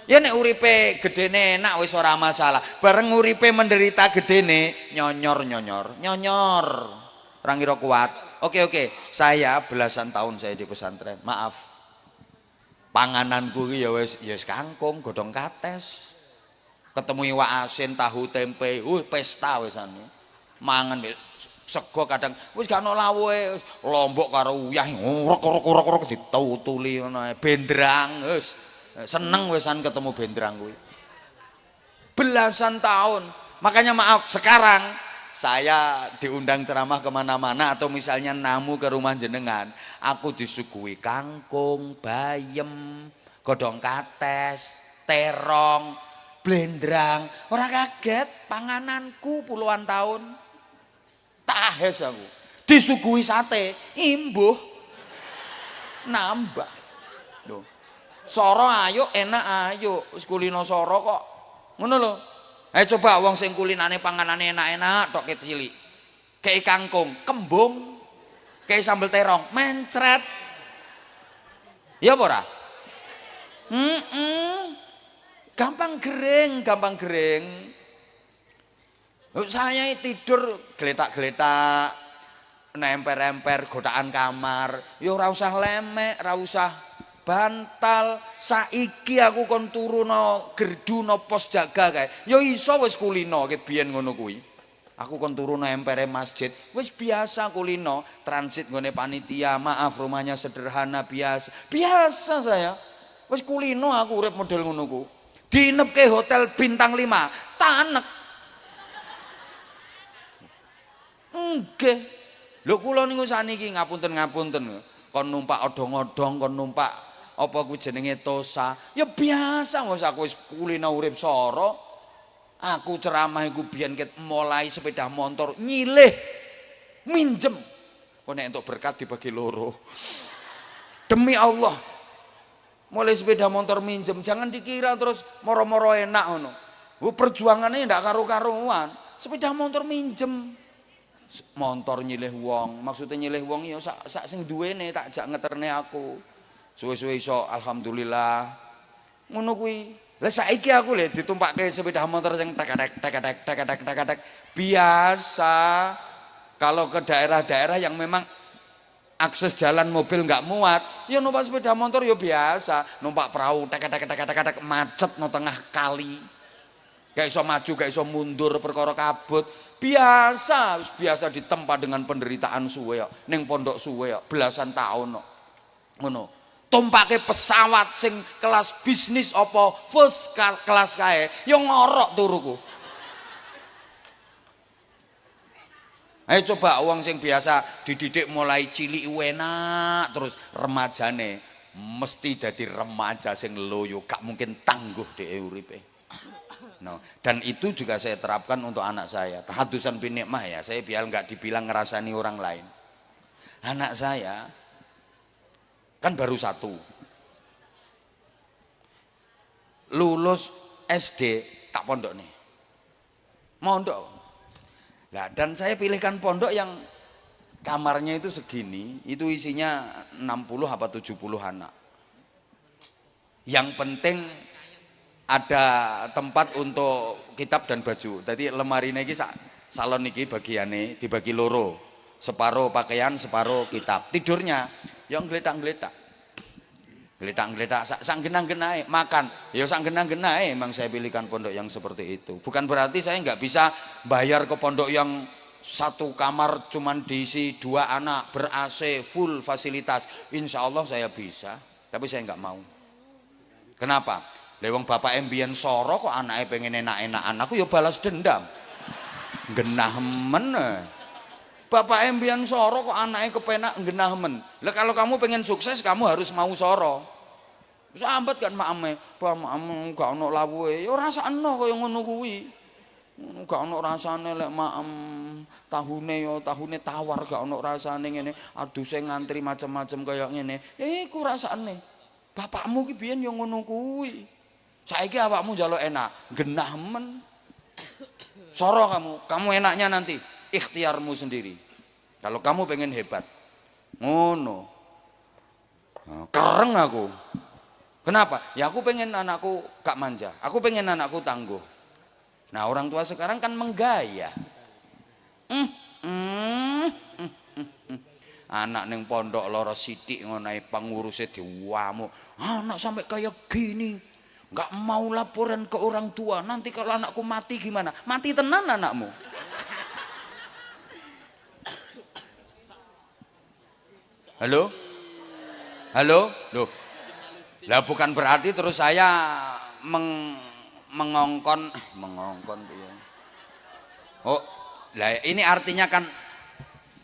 Ya nek uripe gedene enak wis ora masalah. Bareng uripe menderita gedene nyonyor. Ora ngira kuat. Oke. Saya belasan tahun saya di pesantren. Maaf. Pangananku ki ya wis kangkung, godhong kates. Ketemu iwak asin, tahu tempe, pesta wisane. Mangan sego kadang wis gak ono lawuhe, lombok karo uyah urek ditutuli ngono ae. Bendrang wis seneng wisan ketemu bendrang kuwi. Belasan tahun. Makanya maaf, sekarang saya diundang ceramah kemana-mana atau misalnya namu ke rumah jenengan, aku disuguhi kangkung, bayem, godhong kates, terong, blendrang. Ora kaget, pangananku puluhan tahun. Tahes aku. Disuguhi sate, imbuh. Nambah. Loh. Soro ayo, enak ayo, wis kulino soro kok. Ngono lho. Ayo coba wong sing kulinane panganane enak-enak tok cilik. Kei kangkung, kembung. Kei sambel terong, mencret. Ya apa ora? Gampang gering. Saya tidur geletak-geletak, nemper-emper godaan kamar. Ya ora usah lemek, ora usah bantal. Saiki aku kon turuno gerdu no pos jaga kae ya iso wis kulino ket biyen ngono kuwi. Aku kon turuno empere masjid wis biasa kulino, transit nggone panitia, maaf rumahnya sederhana, biasa saya wis kulino. Aku urip model ngono ku, dinepke hotel bintang 5 tanek Nggih. Lho kula niku saniki ngapunten-ngapunten. Kon numpak odong-odong, kon numpak apa ku jenenge Tosa. Ya biasa wis aku wis kulina urip soro. Aku ceramah iku biyen ket mulai sepeda motor nyilih minjem. Kok nek entuk berkat dibagi loro. Demi Allah. Mulai sepeda motor minjem, jangan dikira terus moro-moro enak ngono. Perjuangannya ndak karu-karuan. Sepeda motor minjem. Motor nyilih wong, maksudnya nyilih wong ya sak sing duwene tak jak ngeterne aku. Suwe-suwe iso alhamdulillah. Ngono kuwi. Lah saiki aku lho ditumpakke sepeda motor sing tak biasa. Kalau ke daerah-daerah yang memang akses jalan mobil nggak muat, ya numpak sepeda motor ya biasa. Numpak perahu macet no tengah kali. Gak iso maju, gak iso mundur perkara kabut. Biasa ditempa dengan penderitaan suwe kok. Ning pondok suwe kok belasan tahun kok. Ngono. Tumpake pesawat sing kelas bisnis apa first class kae, ya ngorok turuku. Ayo coba uang sing biasa dididik mulai cilik enak terus remajane mesti jadi remaja sing loyo, gak mungkin tangguh dhewe uripe. No. Dan itu juga saya terapkan untuk anak saya. Tahadusan bin nikmah ya, saya biar nggak dibilang ngerasani orang lain. Anak saya kan baru 1, lulus SD tak pondok nih, mondok. Nah, dan saya pilihkan pondok yang kamarnya itu segini, itu isinya 60 apa 70 anak. Yang penting ada tempat untuk kitab dan baju. Jadi lemari ini salon niki bagiane dibagi loro, separuh pakaian, separuh kitab. Tidurnya yang geletak-geletak, sang genang-genae makan, ya sang genang-genae. Emang saya pilihkan pondok yang seperti itu. Bukan berarti saya nggak bisa bayar ke pondok yang satu kamar cuman diisi 2 anak ber AC full fasilitas. Insya Allah saya bisa, tapi saya nggak mau. Kenapa? Lewang bapak mbiyen soro kok anaknya pengen enak-enakan, aku ya balas dendam. Genah men. Bapak mbiyen soro kok anaknya kepenak genah men. Lah kalau kamu pengen sukses kamu harus mau soro. Sambat kan makame, "Pak mak gak ono lawuhe." Ya rasakno kaya ngono kuwi. Gak ono rasane lek maem tahune tawar gak ono rasane ngene. Aduse ngantri macam-macam kaya ngene. Ya iku rasane. Bapakmu ki biyen ya ngono kuwi. Saiki awakmu njaluk enak, genah men. Soro kamu enaknya nanti ikhtiarmu sendiri. Kalau kamu pengen hebat, ngono. Nah, kereng aku. Kenapa? Ya aku pengen anakku gak manja, aku pengen anakku tangguh. Nah orang tua sekarang kan menggaya. Anak neng pondok loro sithik ngono pengurusnya diwamu. Anak sampai kayak gini. Nggak mau laporan ke orang tua, nanti kalau anakku mati gimana? Mati tenan anakmu. Halo? Loh. Lah bukan berarti terus saya mengongkon ya. Oh, lah ini artinya kan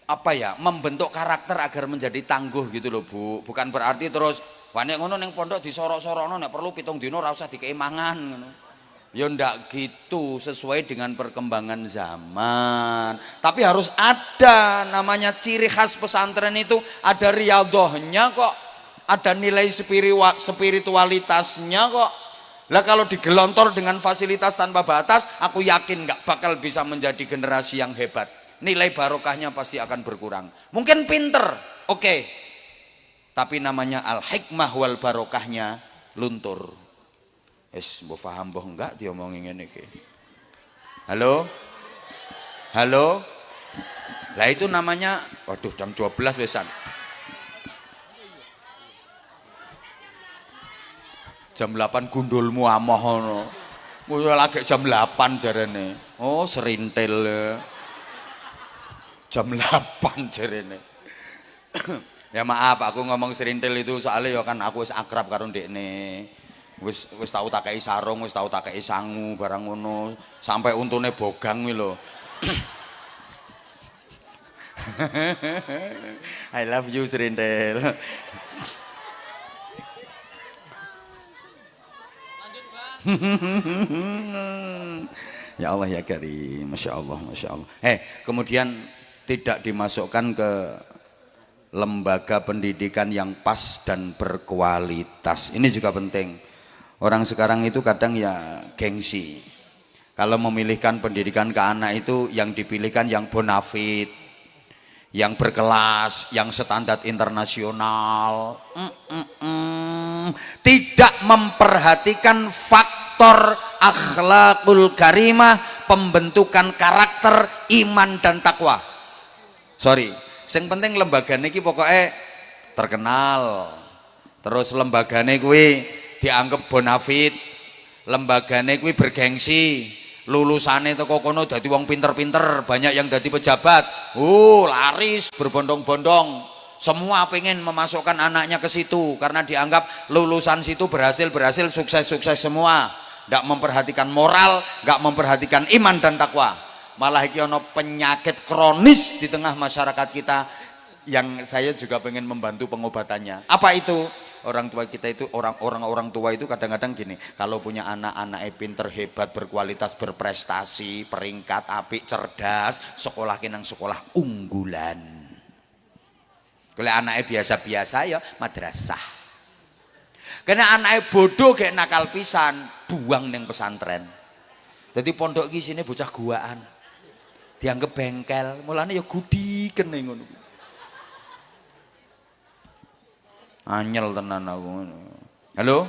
apa ya? Membentuk karakter agar menjadi tangguh gitu loh, Bu. Bukan berarti terus panik ngono ning pondok disorok-sorokno nek perlu 7 dina ora usah dikei mangan ngono. Ya ndak gitu, sesuai dengan perkembangan zaman. Tapi harus ada namanya ciri khas pesantren itu, ada riyadhahnya kok, ada nilai spiritualitasnya kok. Lah kalau digelontor dengan fasilitas tanpa batas, aku yakin nggak bakal bisa menjadi generasi yang hebat. Nilai barokahnya pasti akan berkurang. Mungkin pinter, oke. Tapi namanya al-hikmah wal barokahnya luntur. Mbok paham mbok enggak diomongin ngene iki. Halo? Lah itu namanya, waduh jam 12 wesan. Jam 8 gundulmu amoh ngono. Kuwi lagi jam 8 jarene. Oh, serintil. Jam 8 jarene. Ya maaf aku ngomong serintil itu soalnya ya kan aku wis akrab karo ndekne. Wis tau tak kei sarung, wis tau tak kei sangu barang ngono, sampai untune bogang kuwi lho. I love you Serintil. Ya Allah ya Karim, Masya Allah, Masya Allah. Kemudian tidak dimasukkan ke lembaga pendidikan yang pas dan berkualitas. Ini juga penting. Orang sekarang itu kadang ya gengsi. Kalau memilihkan pendidikan ke anak itu yang dipilihkan yang bonafit, yang berkelas, yang standar internasional. Tidak memperhatikan faktor akhlakul karimah, pembentukan karakter, iman dan takwa. Sorry, yang penting lembagane iki pokoknya terkenal. Terus lembagane kuwi dianggap bonafit, lembagane kuwi bergengsi, lulusane teko kono dadi wong pinter-pinter, banyak yang dadi pejabat. Laris berbondong-bondong. Semua pengen memasukkan anaknya ke situ karena dianggap lulusan situ berhasil, sukses semua. Tidak memperhatikan moral, nggak memperhatikan iman dan takwa. Malah iki ono penyakit kronis di tengah masyarakat kita yang saya juga pengen membantu pengobatannya. Apa itu? Orang tua kita itu, orang tua itu kadang-kadang gini, kalau punya anak-anak pinter, hebat, berkualitas, berprestasi, peringkat apik, cerdas, sekolah kinang sekolah unggulan. Kalau anaknya biasa-biasa ya madrasah. Karena anaknya bodoh kayak nakal pisan, buang neng pesantren. Jadi pondok iki sini bocah guaan. Dianggap bengkel, mulane ya gudiken ning ngono. Anyel tenan aku. Halo?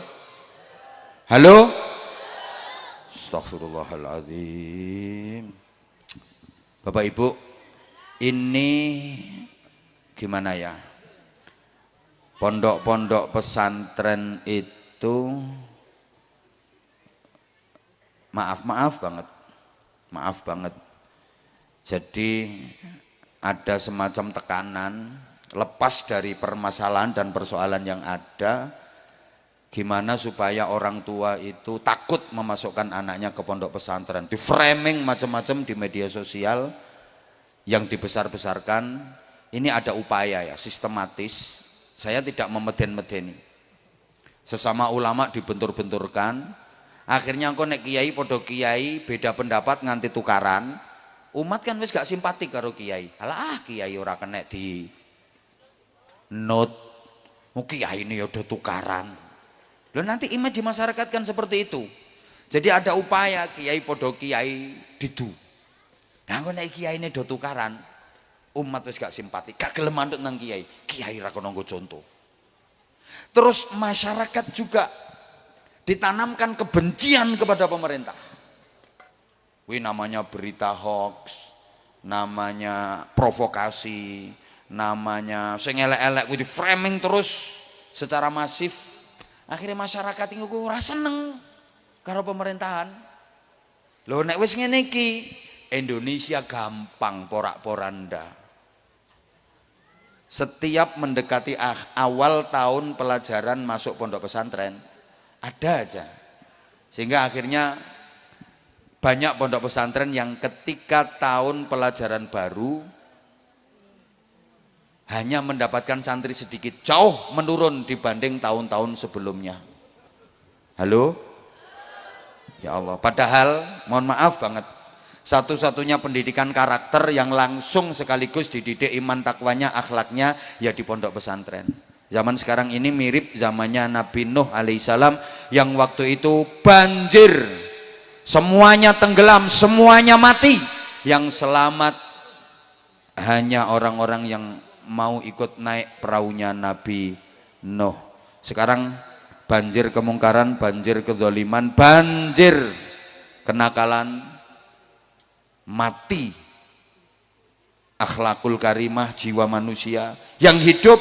Halo? Astagfirullahaladzim. Bapak Ibu, ini gimana ya? Pondok-pondok pesantren itu maaf banget. Jadi ada semacam tekanan lepas dari permasalahan dan persoalan yang ada, gimana supaya orang tua itu takut memasukkan anaknya ke pondok pesantren. Di framing macam-macam di media sosial yang dibesar-besarkan. Ini ada upaya ya sistematis. Saya tidak memeden-medeni. Sesama ulama dibentur-benturkan. Akhirnya engko nek kiai podo kiai beda pendapat nganti tukaran. Umat kan wis gak simpatik karo kiai. Alah kiai ora kena di note. Kiai ini ya udah tukaran. Loh nanti image di masyarakat kan seperti itu. Jadi ada upaya kiai podo kiai didu. Nah engko nek kiai ini do tukaran, umat wis gak simpatik, gak gelem manut nang kiai. Kiai ra kono nggo contoh. Terus masyarakat juga ditanamkan kebencian kepada pemerintah. Wih namanya berita hoax, namanya provokasi, namanya sing elek-elek kuwi di framing terus secara masif. Akhirnya masyarakat ini ora seneng karo pemerintahan. Lho nek wis ngene iki Indonesia gampang porak-poranda. Setiap mendekati awal tahun pelajaran masuk pondok pesantren ada aja. Sehingga akhirnya banyak pondok pesantren yang ketika tahun pelajaran baru hanya mendapatkan santri sedikit, jauh menurun dibanding tahun-tahun sebelumnya. Halo? Ya Allah, padahal mohon maaf banget, satu-satunya pendidikan karakter yang langsung sekaligus dididik iman takwanya, akhlaknya ya di pondok pesantren. Zaman sekarang ini mirip zamannya Nabi Nuh alaihissalam yang waktu itu banjir, semuanya tenggelam, semuanya mati. Yang selamat hanya orang-orang yang mau ikut naik perahunya Nabi Nuh. Sekarang banjir kemungkaran, banjir kezaliman, banjir kenakalan, mati akhlakul karimah, jiwa manusia. Yang hidup,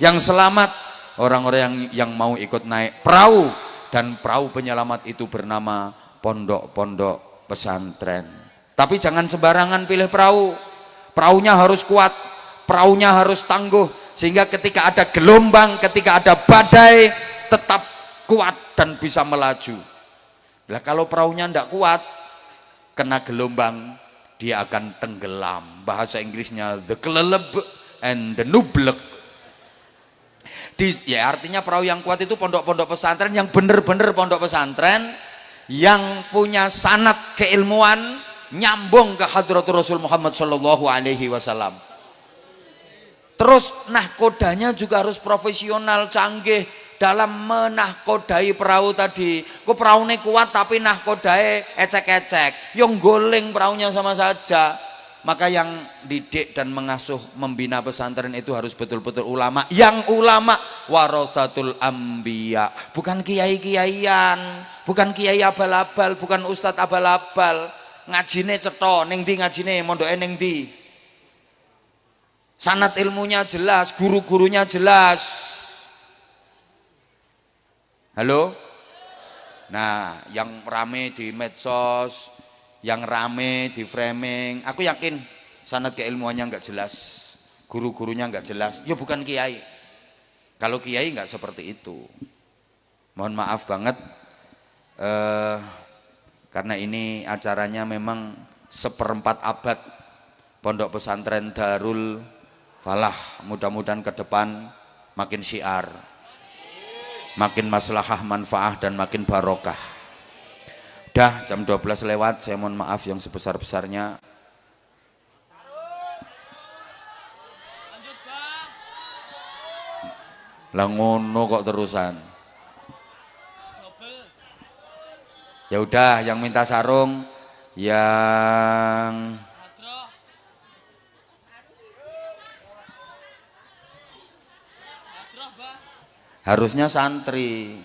yang selamat orang-orang yang mau ikut naik perahu, dan perahu penyelamat itu bernama pondok-pondok pesantren. Tapi jangan sembarangan pilih perahu. Perahunya harus kuat, perahunya harus tangguh, sehingga ketika ada gelombang, ketika ada badai tetap kuat dan bisa melaju. Lah kalau perahunya tidak kuat, kena gelombang, dia akan tenggelam. Bahasa Inggrisnya the keleleb and the nublek. Ya artinya perahu yang kuat itu pondok-pondok pesantren yang bener-bener pondok pesantren yang punya sanad keilmuan nyambung ke hadratul Rasul Muhammad Shallallahu Alaihi Wasallam. Terus nahkodanya juga harus profesional, canggih dalam menahkodai perahu tadi. Ku perahunya kuat tapi nahkodai ecek-ecek, yang goleng perahunya sama saja. Maka yang didik dan mengasuh membina pesantren itu harus betul-betul ulama. Yang ulama warasatul ambiya, bukan kiai-kiaian, bukan kiai abal-abal, bukan ustadz abal-abal. Ngajine cetha ning ndi, ngajine mondoke ning ndi. Sanad ilmunya jelas, guru-gurunya jelas. Halo? Nah, yang rame di medsos, yang rame di framing, aku yakin sanad keilmuannya nggak jelas, guru-gurunya nggak jelas, ya bukan kiai. Kalau kiai nggak seperti itu. Mohon maaf banget, karena ini acaranya memang 1/4 abad pondok pesantren Darul Falah. Mudah-mudahan ke depan makin syiar, makin maslahah manfaah dan makin barokah. Dah jam 12 lewat, saya mohon maaf yang sebesar-besarnya. Lah ngono kok terusan. Ya udah, yang minta sarung, yang harusnya santri.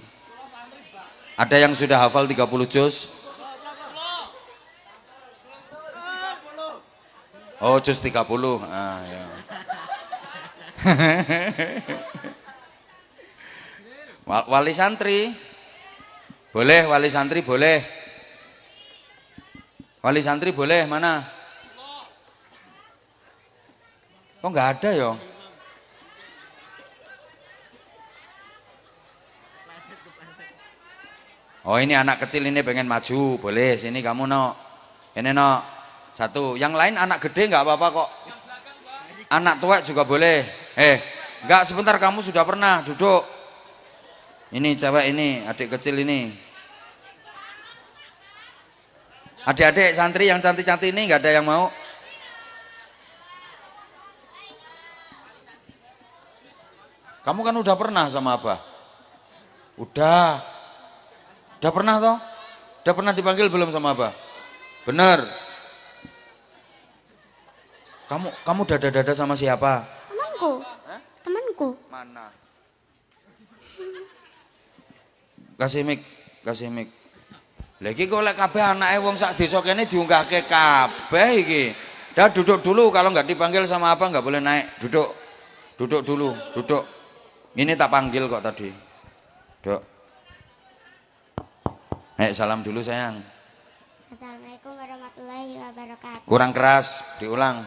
Ada yang sudah hafal 30 juz? Oh, juz 30. Ah, ya. Wali santri boleh, wali santri boleh, wali santri boleh. Mana? Kok nggak ada ya? Oh, ini anak kecil ini pengen maju, boleh. Sini kamu no, ini no, satu. Yang lain anak gede nggak apa-apa kok. Anak tua juga boleh. Nggak, sebentar, kamu sudah pernah duduk. Ini cewek ini, adik kecil ini. Adik-adik santri yang cantik-cantik ini nggak ada yang mau? Kamu kan udah pernah sama Abah? Udah pernah toh? Udah pernah dipanggil belum sama Abah? Bener. Kamu dada-dada sama siapa? Temanku. Hah? Temanku. Mana? Kasih mic. Lagi kok lek kabeh anake wong sak desa kene diunggahke kabeh iki. Dah duduk dulu, kalau nggak dipanggil sama apa nggak boleh naik. Duduk dulu, duduk. Ini tak panggil kok tadi. Duk. Salam dulu sayang. Assalamualaikum warahmatullahi wabarakatuh. Kurang keras, diulang.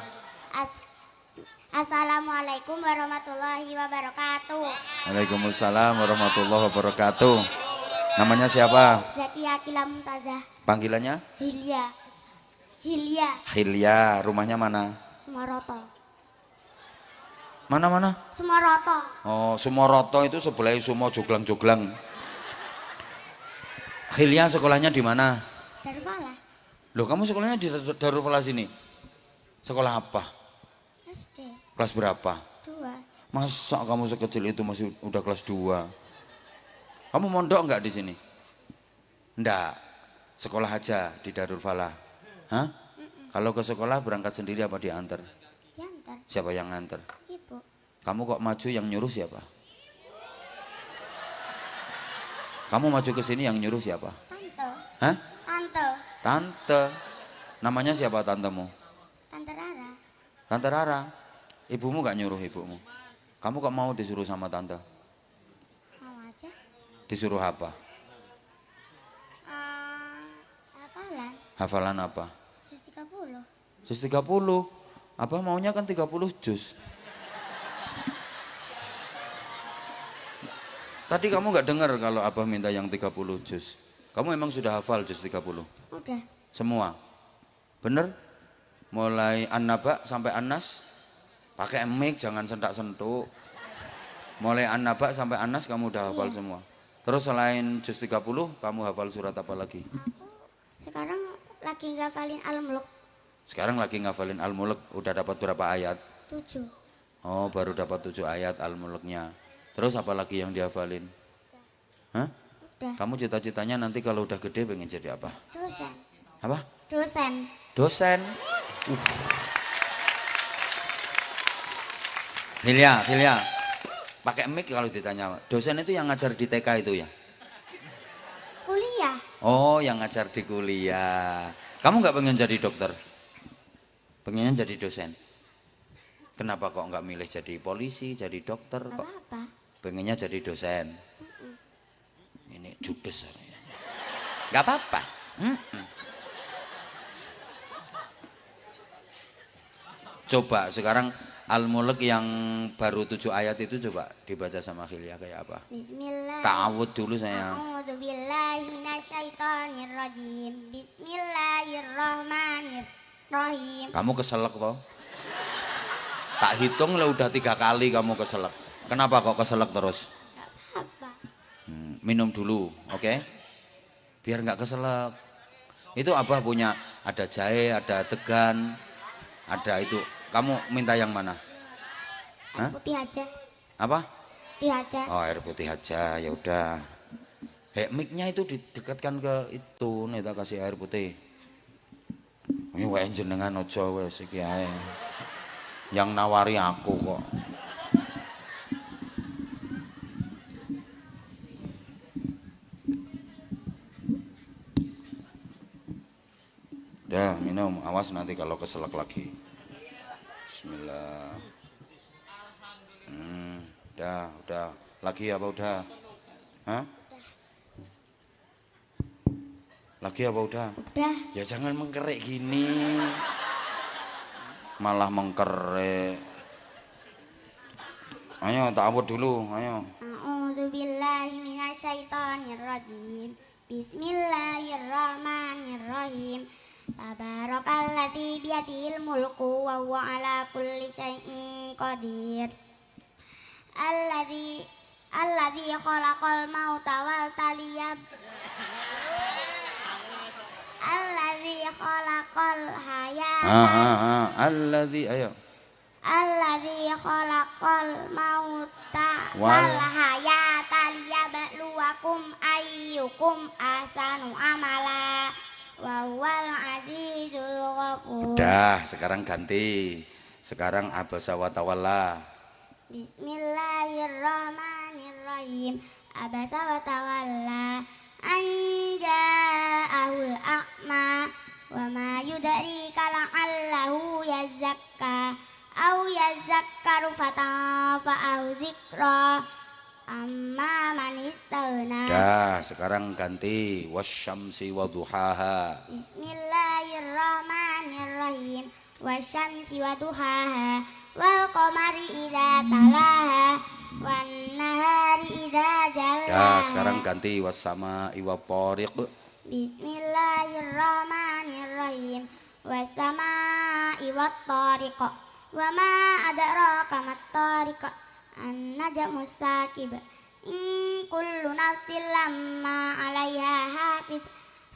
Assalamualaikum warahmatullahi wabarakatuh. Waalaikumsalam warahmatullahi wabarakatuh. Namanya siapa? Zakia Akila Mumtazah. Panggilannya? Hilya. Hilya, rumahnya mana? Sumaroto. Mana? Sumaroto. Oh, Sumoroto itu sebelah Sumo Joglang. Hilya sekolahnya di mana? Darul Falah. Loh, kamu sekolahnya di Darul Falah sini? Sekolah apa? SD. Kelas berapa? 2. Masa kamu sekecil itu masih udah kelas 2? Kamu mondok enggak di sini? Enggak. Sekolah aja di Darul Falah. Hah? Kalau ke sekolah berangkat sendiri apa diantar? Diantar. Siapa yang nganter? Ibu. Kamu kok maju, yang nyuruh siapa? Kamu maju ke sini yang nyuruh siapa? Tante. Hah? Tante. Tante. Namanya siapa tantemu? Tante Rara. Tante Rara. Ibumu gak nyuruh ibumu? Kamu kok mau disuruh sama tante? Mau aja. Disuruh apa? Hafalan. Hafalan apa? Juz 30. Juz 30. Abah maunya kan 30 juz. Tadi kamu gak dengar kalau Abah minta yang 30 juz. Kamu emang sudah hafal juz 30? Udah. Semua? Bener? Mulai An-Naba sampai An-Nas pakai mic, jangan sentak-sentuk. Mulai An-Naba sampai An-Nas kamu udah hafal semua. Terus selain juz 30 kamu hafal surat apa lagi? Aku sekarang lagi ngafalin Al-Mulk. Sekarang lagi ngafalin Al-Mulk, udah dapat berapa ayat? 7. Oh, baru dapat 7 ayat Al-Mulknya. Terus apa lagi yang dihafalin? Hah? Udah. Kamu cita-citanya nanti kalau udah gede pengen jadi apa? Dosen. Apa? Dosen. Dosen. Hilya, pakai mic kalau ditanya. Dosen itu yang ngajar di TK itu ya? Kuliah. Oh, yang ngajar di kuliah. Kamu nggak pengen jadi dokter? Pengennya jadi dosen? Kenapa kok nggak milih jadi polisi, jadi dokter? Gak Kok apa-apa. pengennya jadi dosen? Ini judes. Nggak apa-apa. Coba sekarang Al-Mulk yang baru 7 ayat itu coba dibaca sama Hilya kayak apa? Bismillah. Ta'awud dulu sayang. A'udzubillahi minasyaitonirrajim. Bismillahirrahmanirrahim. Kamu keselak toh? Tak hitung lah udah 3 kali kamu keselak. Kenapa kok keselak terus? Apa? Minum dulu, oke? Biar nggak keselak. Itu Abah punya, ada jahe, ada degan, ada itu. Kamu minta yang mana? Air putih aja. Apa? Putih aja. Oh, air putih aja, ya udah. Mic-nya itu didekatkan ke itu, nih tak kasih air putih. Ini wae jenengan ojo wes iki ae. Yang nawari aku kok. Udah minum, awas nanti kalau keselak lagi. Bismillah. Udah. Lagi apa udah? Hah? Lagi apa udah? Udah. Ya jangan mengkerek gini. Malah mengkerek. Ayo ta'awud dulu, ayo. A'udzubillahi minasyaitonirrajim. Bismillahirrahmanirrahim. Tabarakalladzi biyadihil mulku wa huwa ala kulli syai'in qadir. Alladzi khalaqal mauta wal taliyab. Alladzi khalaqal hayata. Alladzi ayo. Alladzi khalaqal mauta wal hayata liyabluwakum ayyukum ahsanu amala wa huwal azizul ghafur. Udah, sekarang ganti. Sekarang abasa wa tawalla. Bismillahirrahmanirrahim. Abasa wa tawalla an ja'ahul a'ma wa ma yudrika la'allahu yazakka aw yazakkaru fatafa'ahu dzikra amma man istaghna. Dah, sekarang ganti wasyamsi wadhuhaha. Bismillahirrahmanirrahim. Wasyamsi wadhuhaha wal qamari idza talaha wan nahari idza jallaha. Dah, sekarang ganti wassama iwa tariq. Bismillahirrahmanirrahim. Wassama'i wat tariq. Wa ma adraka mat tariq. An-najmus sakib. In kullu nafsin lamma 'alaiha hafiz.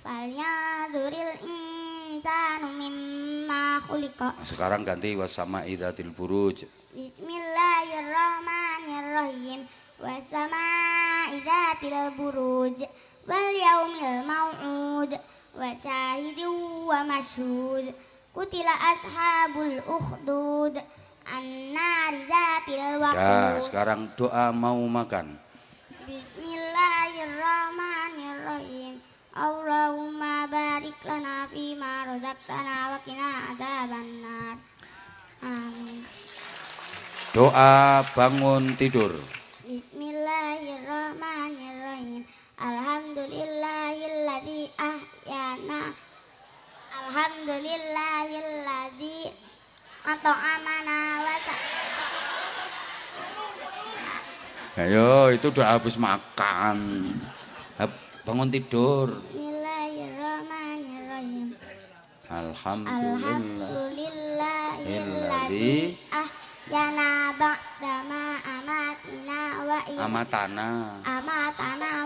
Falyanzuril insanu mimma khuliqa. Sekarang ganti wassama idzatil buruj. Bismillahirrahmanirrahim. Wassama'i dzatil buruj wal yaumil mau'ud wa syahidin wa mashhud. Qutila ashabul ukhdud annari dzatil Dah, waqud. sekarang doa mau makan. Bismillahirrahmanirrahim. Allahumma barik lana fima razaqtana wa qina adzabannar. Amin. Doa bangun tidur. Bismillahirrahmanirrahim. Alhamdulillahilladzi ahyana. Alhamdulillahilladzi at'amana wa Ayo, itu udah habis makan. Bangun tidur. Bismillahirrahmanirrahim. Alhamdulillah. illadzi ahyana ba'dama amatana.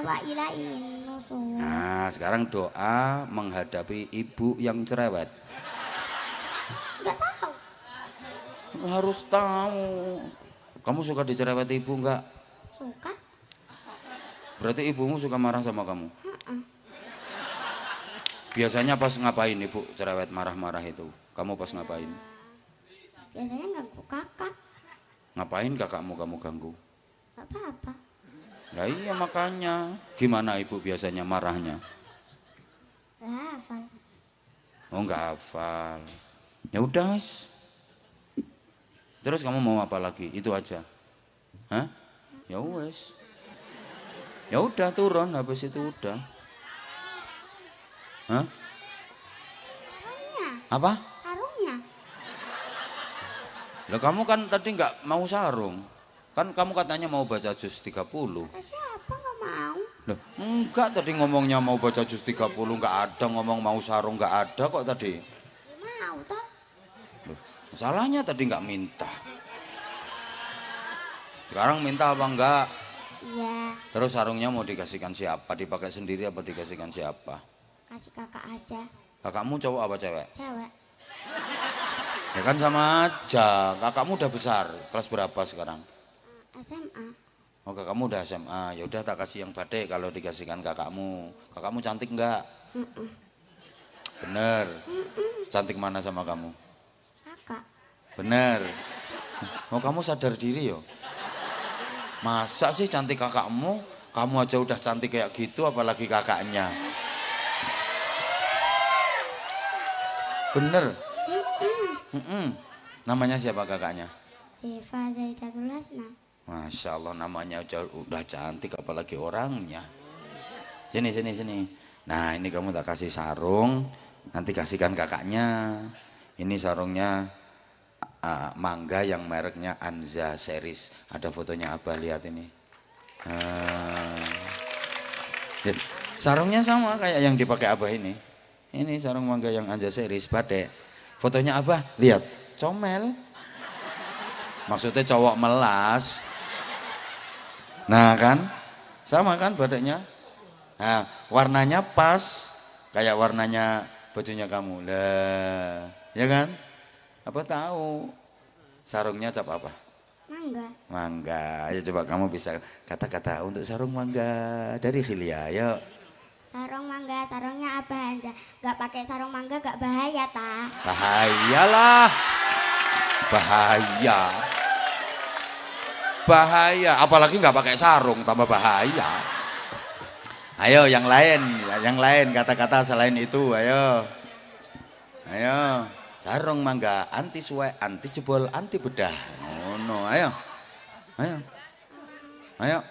wa ilaihin nusur. Nah, sekarang doa menghadapi ibu yang cerewet. Enggak tahu. Harus tahu. Kamu suka dicerewet ibu enggak? Suka? Berarti ibumu suka marah sama kamu? Biasanya pas ngapain ibu cerewet marah-marah itu? Kamu pas ngapain? Biasanya ganggu kakak. Ngapain kakakmu kamu ganggu? Gak apa-apa. Nah iya makanya. Gimana ibu biasanya marahnya? Gak hafal. Oh nggak hafal. Ya udah wis. Terus kamu mau apa lagi? Itu aja. Hah? Ya wes. Ya udah turun habis itu udah. Hah? Sarungnya. Apa? Sarungnya. Lah kamu kan tadi nggak mau sarung. Kan kamu katanya mau baca juz 30. Kata siapa gak mau? Loh, enggak tadi ngomongnya mau baca juz 30 nggak ada, ngomong mau sarung nggak ada kok tadi. Ya mau toh. Loh, masalahnya tadi nggak minta. Sekarang minta apa enggak? Iya. Terus sarungnya mau dikasihkan siapa? Dipakai sendiri apa dikasihkan siapa? Kasih kakak aja. Kakakmu cowok apa cewek? Cewek. Ya kan sama aja. Kakakmu udah besar. Kelas berapa sekarang? SMA. Oh kakakmu udah SMA. Ya udah tak kasih yang batik kalau dikasihkan kakakmu. Kakakmu cantik enggak? Bener. Cantik mana sama kamu? Kakak. Bener. Oh kamu sadar diri yo. Masa sih cantik kakakmu? Kamu aja udah cantik kayak gitu apalagi kakaknya. Bener. Namanya siapa kakaknya? Siva Zaidatul Hasna. Masya Allah namanya udah cantik apalagi orangnya. Sini sini sini. Nah ini kamu tak kasih sarung. Nanti kasihkan kakaknya. Ini sarungnya mangga yang mereknya Anza Series. Ada fotonya Abah, lihat ini. Sarungnya sama kayak yang dipakai Abah ini. Ini sarung mangga yang Anza Series batik. Fotonya Abah, lihat. Comel. Maksudnya cowok melas. Nah kan, sama kan batiknya. Nah, warnanya pas kayak warnanya bajunya kamu. Lah, ya kan? Apa tahu? Sarungnya cap apa? Mangga. Mangga. Ayo coba kamu bisa kata-kata untuk sarung mangga dari Filia. Yuk. Sarung mangga, sarungnya apa aja. Gak pakai sarung mangga gak bahaya ta? Bahayalah. Bahaya. Bahaya, apalagi nggak pakai sarung tambah bahaya. Ayo yang lain kata-kata selain itu, ayo. Ayo, sarung mangga anti suwe, anti jebol, anti bedah. Oh no, ayo. Ayo. Ayo.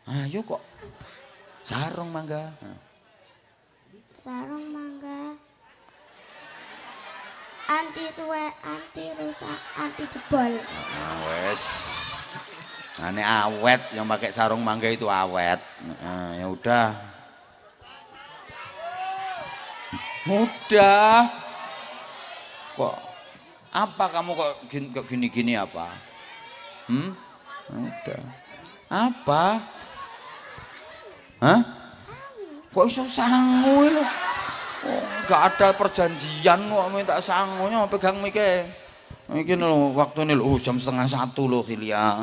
Ayo kok. Sarung mangga. Sarung mangga. Anti suwe, anti rusak, anti jebol. Nah, wes. Nah, ini awet yang pakai sarung mangga itu awet. Nah, ya udah. Mudah. Kok apa kamu kok gini-gini apa? Udah. Apa? Hah? Kok iso sangu lho? Oh, gak ada perjanjian kok minta sangunya pegang mike. Iki lho waktune lho jam 12:30 lho Filia.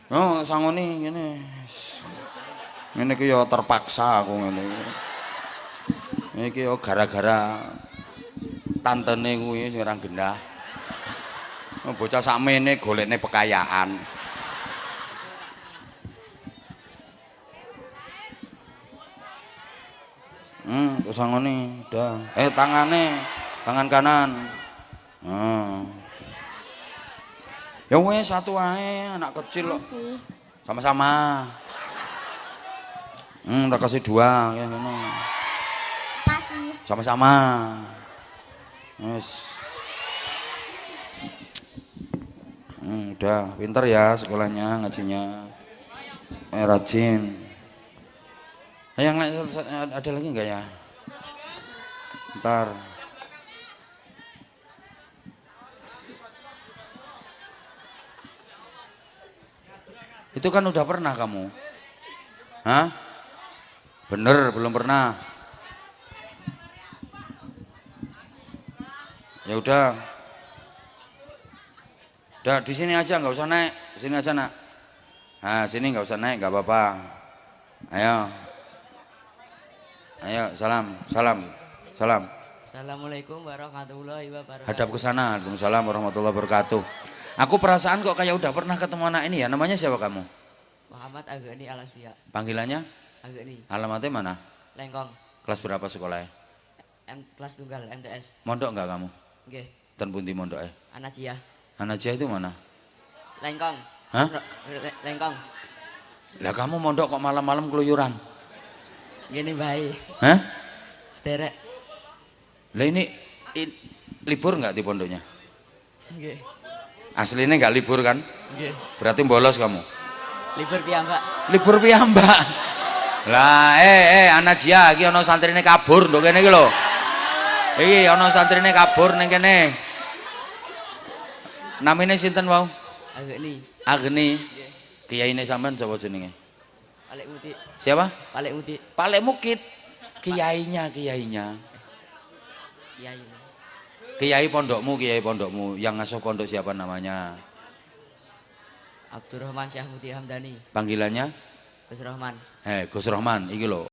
Oh, sangone ngene. Ngene iki ya terpaksa aku ngene. Iki ya gara-gara tantene kuwi sing ora genah. Bocah sakmene golekne pekayaan. Terus sangone udah. Tangan kanan. Ya wes satu ae, anak kecil kok. Sama-sama. Tak kasih dua kayak ngono. Kasih. Sama-sama. Wes. Udah, pinter ya sekolahnya, ngajinya. Rajin. Yang lain ada lagi enggak ya? Ntar. Itu kan udah pernah kamu. Hah? Bener, belum pernah. Ya udah. Udah di sini aja, nggak usah naik. Sini aja nak. Nah, sini nggak usah naik, nggak apa-apa. Ayo. Ayo, salam, salam, salam. Assalamualaikum warahmatullahi wabarakatuh. Hadap ke sana. Waalaikumsalam warahmatullahi wabarakatuh. Aku perasaan kok kayak udah pernah ketemu anak ini ya. Namanya siapa kamu? Muhammad Ageni Alasfia. Panggilannya? Ageni. Alamatnya mana? Lengkong. Kelas berapa sekolahnya? Kelas tunggal MTS. Mondok nggak kamu? Nggih. Dan pundi mondoknya? Anajia. Anajia itu mana? Lengkong. Hah? Lengkong. Lah kamu mondok kok malam-malam keluyuran? Gini baik. Hah? Sederek. Lah ini libur nggak di pondoknya? Nggih. Aslinya nggak libur kan? Nggih. Berarti bolos kamu? Libur piyambak. Libur piyambak. Lah Anajia iki ana santrine kabur nduk kene iki lho. Iki ana santrine kabur ning kene. Namine sinten wau? Ageni. Agni. Kiyaine sampean sapa jenenge? Palek Muti. Siapa? Palek Muti. Palek Mukit. Kiainya. Kiai. Kiai pondokmu yang ngasuh pondok siapa namanya? Abdurrahman Syah Muti Hamdani. Panggilannya? Gus Rahman. Gus Rahman iki lho.